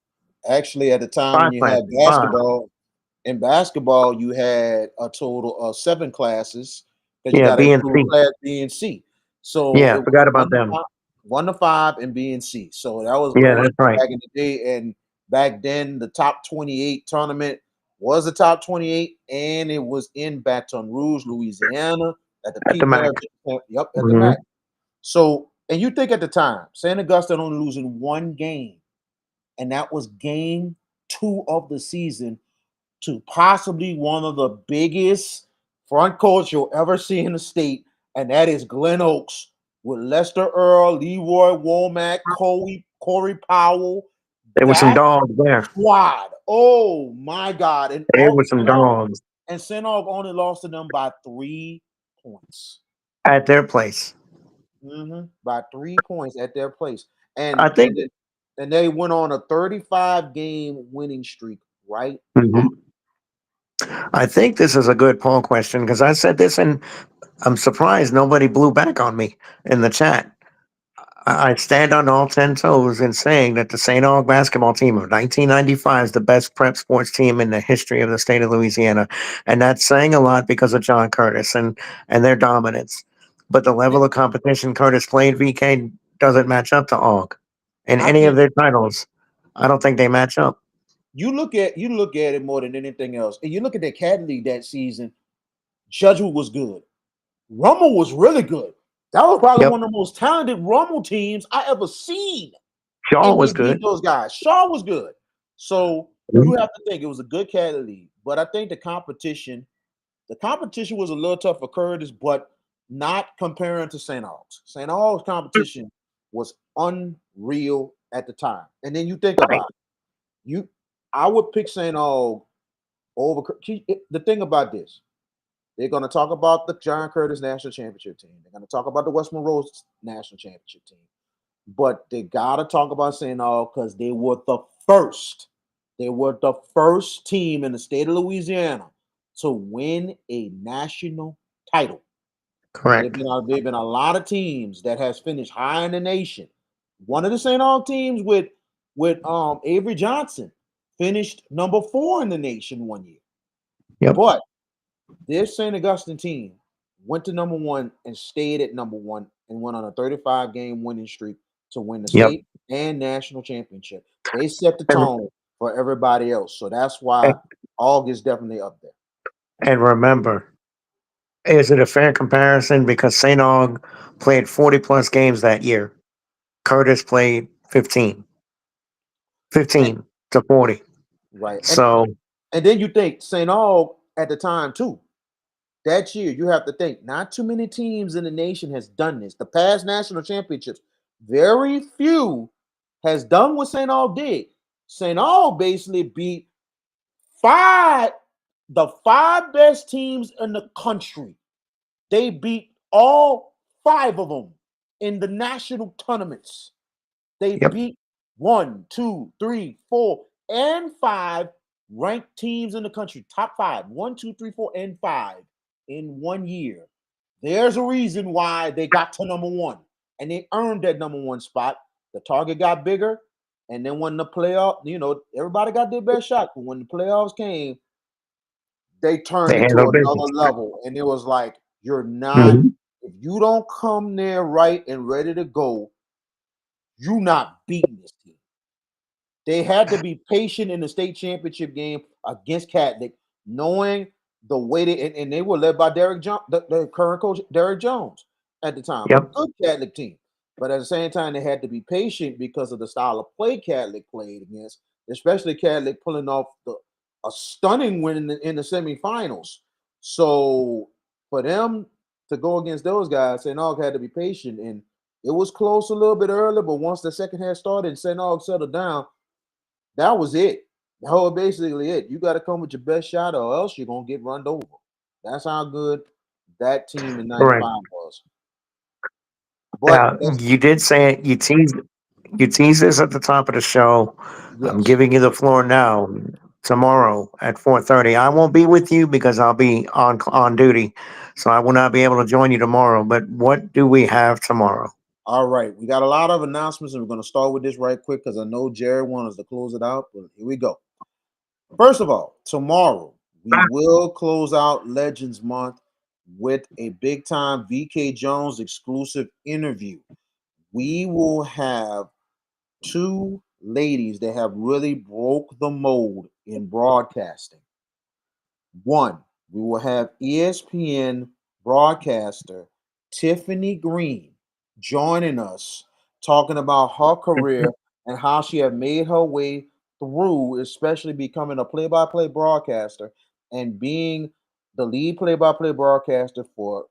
actually at the time when five you had classes, five. basketball. In basketball, you had a total of 7 classes because you Yeah, got to B and include C. class B and C. So Yeah, it was forgot about one to them. five, 1 to 5, and B and C. So that was Yeah, pretty much that's right. back in the day. And back then, the top 28 tournament was the top 28, and it was in Baton Rouge, Louisiana, at the At the MAC. Yep, at the Hmm. MAC. So, and you think at the time, St. Augustine only losing one game, and that was game 2 of the season to possibly one of the biggest front courts you'll ever see in the state, and that is Glen Oaks with Lester Earl, Leroy Womack, Corey Powell. There was some That dogs there. squad, oh my God! And There all was some dogs St. Aug only lost to them by 3 points. at their place. By 3 points at their place, and I think. they went on a 35 game winning streak. Right? Mhm. I think this is a good poll question because I said this, and I'm surprised nobody blew back on me in the chat. I stand on all 10 toes in saying that the St. Aug basketball team of 1995 is the best prep sports team in the history of the state of Louisiana. And that's saying a lot because of John Curtis and their dominance. But the level of competition Curtis played, VK, doesn't match up to Aug. In I any of think their titles, I don't think they match up. you look at it more than anything else, and you look at the Cat League that season. Judgment was good. Rummel was really good. That was probably Yep. one of the most talented Rummel teams I ever seen. Shaw And they was beat good. those guys. Shaw was good. So you Mhm. have to think it was a good Cat League. But I think the competition was a little tough for Curtis, but not comparing to St. Aug's. St. Aug's competition was unreal at the time. And then you think Right. about it. I would pick St. Aug over. The thing about this, they're going to talk about the John Curtis National Championship team. They're going to talk about the West Monroe National Championship team. But they got to talk about St. Aug because they were the first. They were the first team in the state of Louisiana to win a national title. Correct. There've been a lot of teams that has finished high in the nation. One of the St. Aug teams with Avery Johnson finished number 4 in the nation one year. Yep. But this St. Augustine team went to number 1 and stayed at number 1 and went on a 35 game winning streak to win the Yep. state and national championship. They set the And, tone for everybody else. So that's why Aug is definitely up there. and remember, is it a fair comparison? Because St. Aug played 40 plus games that year. Curtis played 15. And 15 to 40. right. So, And then you think St. Aug at the time too. That year, you have to think not too many teams in the nation has done this. The past national championships, very few has done what St. Aug did. St. Aug basically beat five, the 5 best teams in the country. They beat all 5 of them in the national tournaments. They yep, beat 1, 2, 3, 4, and 5 ranked teams in the country. Top 5, 1, 2, 3, 4, and 5 in one year. There's a reason why they got to number 1, and they earned that number 1 spot. The target got bigger, and then when the playoff, everybody got their best shot. But when the playoffs came, they turned they it to handle business. another level, and it was like you're not. Mhm. If you don't come there right and ready to go, you not beating this team. They had to be patient in the state championship game against Catholic, knowing the way and they were led by Derek Jones, the current coach Derek Jones at the time, a Yep, good Catholic team. But at the same time, they had to be patient because of the style of play Catholic played against, especially Catholic pulling off a stunning win in the semifinals. So for them to go against those guys, St. Aug had to be patient, and It was close a little bit earlier, but once the second half started and St. Aug settled down, that was it. That was basically it. You got to come with your best shot, or else you're gonna get run over. That's how good that team in Correct. '95 was. But Now, you did say it. You teased this at the top of the show. I'm yes, giving you the floor now. Tomorrow at 4:30, I won't be with you because I'll be on duty, so I will not be able to join you tomorrow. But what do we have tomorrow? all right. We got a lot of announcements, and we're gonna start with this right quick because I know Jared wants us to close it out. But here we go. First of all, tomorrow we will close out Legends Month with a big time VK Jones exclusive interview. We will have two ladies that have really broke the mold in broadcasting. One, we will have ESPN broadcaster Tiffany Green joining us, talking about her career and how she have made her way through, especially becoming a play-by-play broadcaster and being the lead play-by-play broadcaster for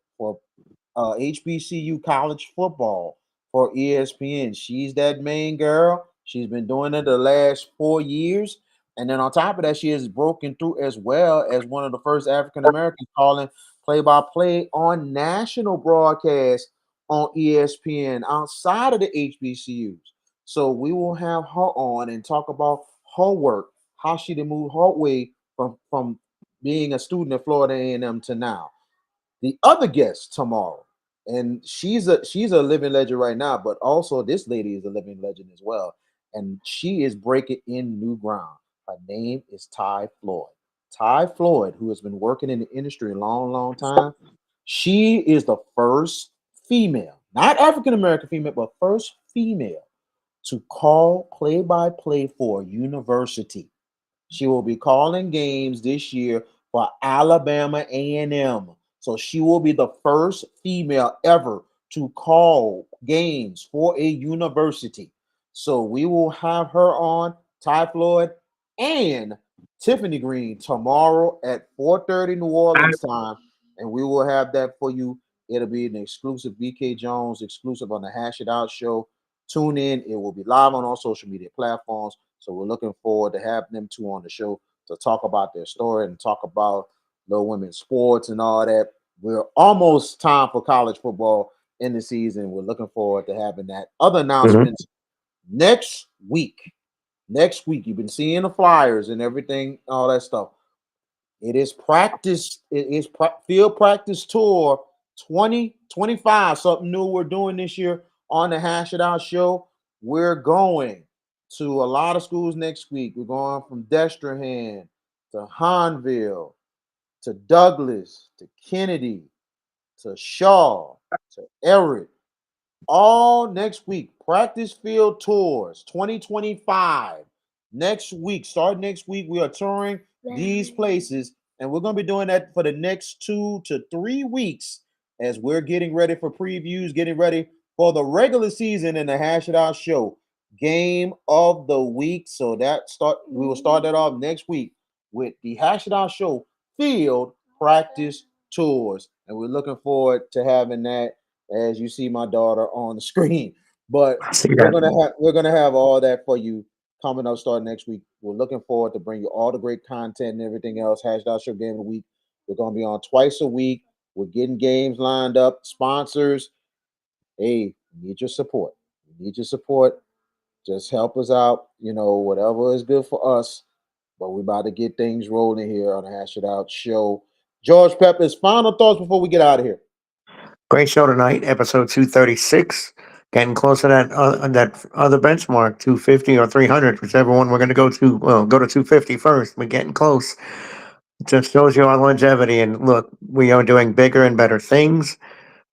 HBCU college football for ESPN. She's that main girl. She's been doing it the last 4 years. And then on top of that, she has broken through as well as one of the first African Americans calling play by play on national broadcast on ESPN outside of the HBCUs. So we will have her on and talk about her work, how she did move her way from being a student at Florida A&M to now. The other guest tomorrow, and she's a living legend right now, but also this lady is a living legend as well, and she is breaking in new ground. Her name is Ty Floyd. Ty Floyd, who has been working in the industry a long, long time. She is the first female, not African American female, but first female to call play-by-play for a university. She will be calling games this year for Alabama A&M. So she will be the first female ever to call games for a university. So we will have her on, Ty Floyd and Tiffany Green, tomorrow at 4:30 New Orleans time, and we will have that for you. It'll be an exclusive BK Jones exclusive on the Hash It Out show. Tune in. It will be live on all social media platforms. So we're looking forward to having them two on the show to talk about their story and talk about little women's sports and all that. We're almost time for college football in the season. We're looking forward to having that. Other Mhm. announcements next week. Next week, you've been seeing the flyers and everything, all that stuff. It is practice. It is field practice tour 2025. Something new we're doing this year on the Hash It Out show. We're going to a lot of schools next week. We're going from Destrehan to Hanville to Douglas to Kennedy to Shaw to Everett all next week. Practice field tours 2025. Next week, start next week, we are touring these places, and we're going to be doing that for the next 2 to 3 weeks as we're getting ready for previews, getting ready for the regular season in the Hash It Out show game of the week. So we will start that off next week with the Hash It Out show field practice tours, and we're looking forward to having that as you see my daughter on the screen. But I see we're that. gonna have all that for you coming up starting next week. We're looking forward to bring you all the great content and everything else. Hash Out Show Game of the Week. We're gonna be on twice a week. We're getting games lined up, sponsors. Hey, we need your support. We need your support. Just help us out. Whatever is good for us. But we're about to get things rolling here on the Hash It Out show. George Peppers, final thoughts before we get out of here. Great show tonight, episode 236. Getting close to that other benchmark, 250 or 300, whichever one we're going to go to. Well, go to 250 first. We're getting close. Just shows you our longevity. And look, we are doing bigger and better things.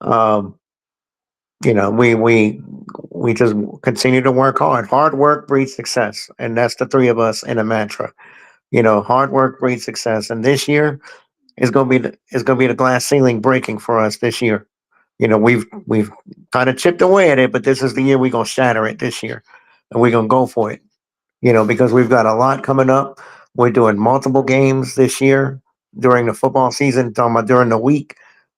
Um, we just continue to work hard. Hard work breeds success, and that's the three of us in a mantra. Hard work breeds success, and this year is going to be the glass ceiling breaking for us this year. We've kind of chipped away at it, but this is the year we're gonna shatter it this year, and we're gonna go for it. Because we've got a lot coming up. We're doing multiple games this year during the football season, talking about during the week,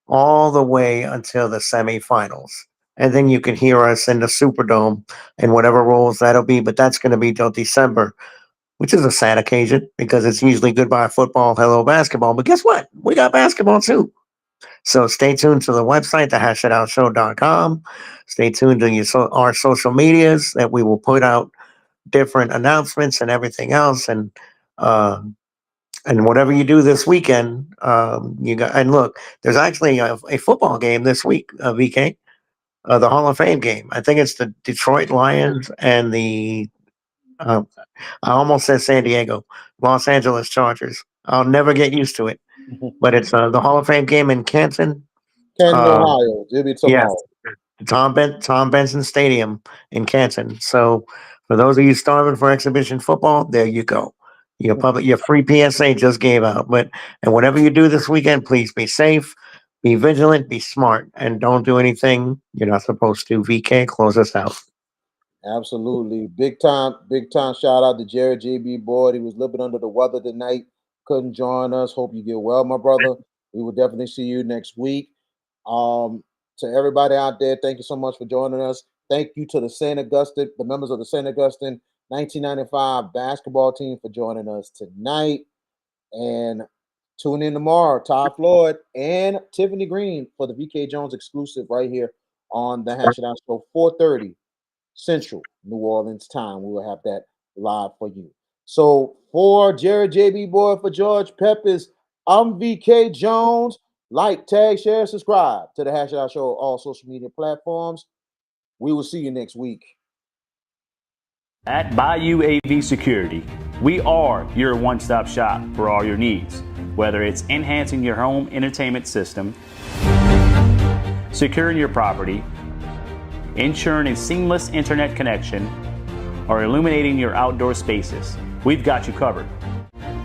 all the way until the semifinals. and then you can hear us in the Superdome and whatever roles that'll be. But that's going to be till December, which is a sad occasion because it's usually goodbye football, hello basketball. But guess what? We got basketball too. So stay tuned to the website, thehashitoutshow.com. Stay tuned to our social medias that we will put out different announcements and everything else. And whatever you do this weekend, you got. And look, there's actually a football game this week, VK, the Hall of Fame game. I think it's the Detroit Lions and the I almost said San Diego, Los Angeles Chargers. I'll never get used to it, but it's the Hall of Fame game in Canton. Canton, Ohio. It'll be tomorrow. Tom Benson Stadium in Canton. So for those of you starving for exhibition football, there you go. Your free PSA just gave out. And whatever you do this weekend, please be safe, be vigilant, be smart, and don't do anything you're not supposed to. VK, close us out. Absolutely. Big time shout out to Jared JB Boyd. He was a little bit under the weather tonight. Couldn't join us. Hope you get well, my brother. We will definitely see you next week. To everybody out there, thank you so much for joining us. Thank you to the members of the St. Augustine 1995 basketball team for joining us tonight. And tune in tomorrow, Todd Floyd and Tiffany Green for the VK Jones exclusive right here on the Hash It Out Show, 4:30 Central New Orleans time. We will have that live for you. So for Jared JB Boyd, for George Peppers, I'm VK Jones. Like, tag, share, subscribe to the Hash It Out Show on all social media platforms. We will see you next week. At Bayou AV Security, we are your one-stop shop for all your needs, whether it's enhancing your home entertainment system, securing your property, ensuring a seamless internet connection, or illuminating your outdoor spaces. We've got you covered.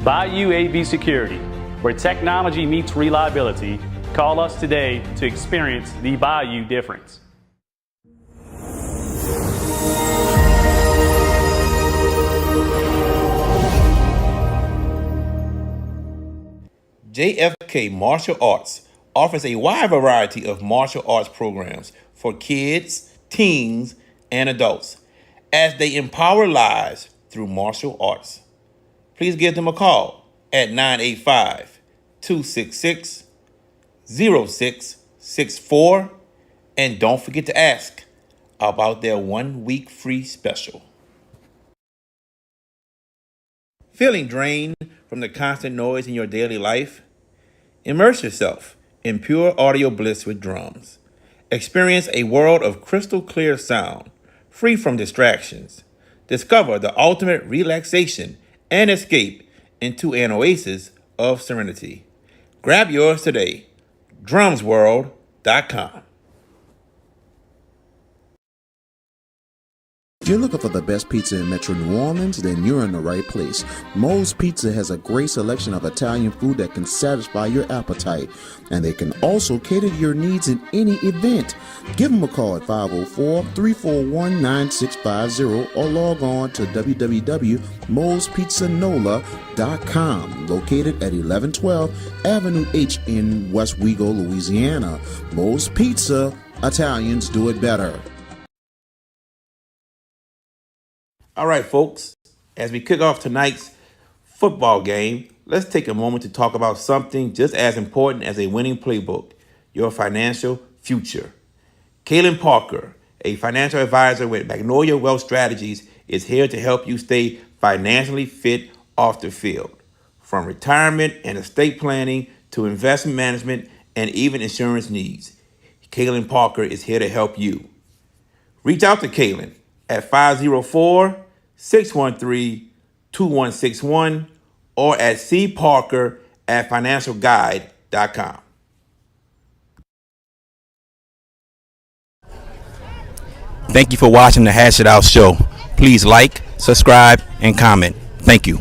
Bayou AV Security, where technology meets reliability. Call us today to experience the Bayou difference. JFK Martial Arts offers a wide variety of martial arts programs for kids, teens, and adults as they empower lives through martial arts. Please give them a call at 985-266-0664 and don't forget to ask about their 1 week free special. Feeling drained from the constant noise in your daily life? Immerse yourself in pure audio bliss with drums. Experience a world of crystal clear sound, free from distractions. Discover the ultimate relaxation and escape into an oasis of serenity. Grab yours today. drumsworld.com. If you're looking for the best pizza in Metro New Orleans, then you're in the right place. Moe's Pizza has a great selection of Italian food that can satisfy your appetite, and they can also cater to your needs in any event. Give them a call at 504-341-9650 or log on to www.moespizzanola.com, located at 1112 Avenue H in West Wego, Louisiana. Moe's Pizza, Italians do it better. All right, folks, as we kick off tonight's football game, let's take a moment to talk about something just as important as a winning playbook, your financial future. Kaylin Parker, a financial advisor with Magnolia Wealth Strategies, is here to help you stay financially fit off the field. From retirement and estate planning to investment management and even insurance needs, Kaylin Parker is here to help you. Reach out to Kaylin at 504-613-2161 or at cparker@financialguide.com. Thank you for watching the Hash It Out Show. Please like, subscribe, and comment. Thank you.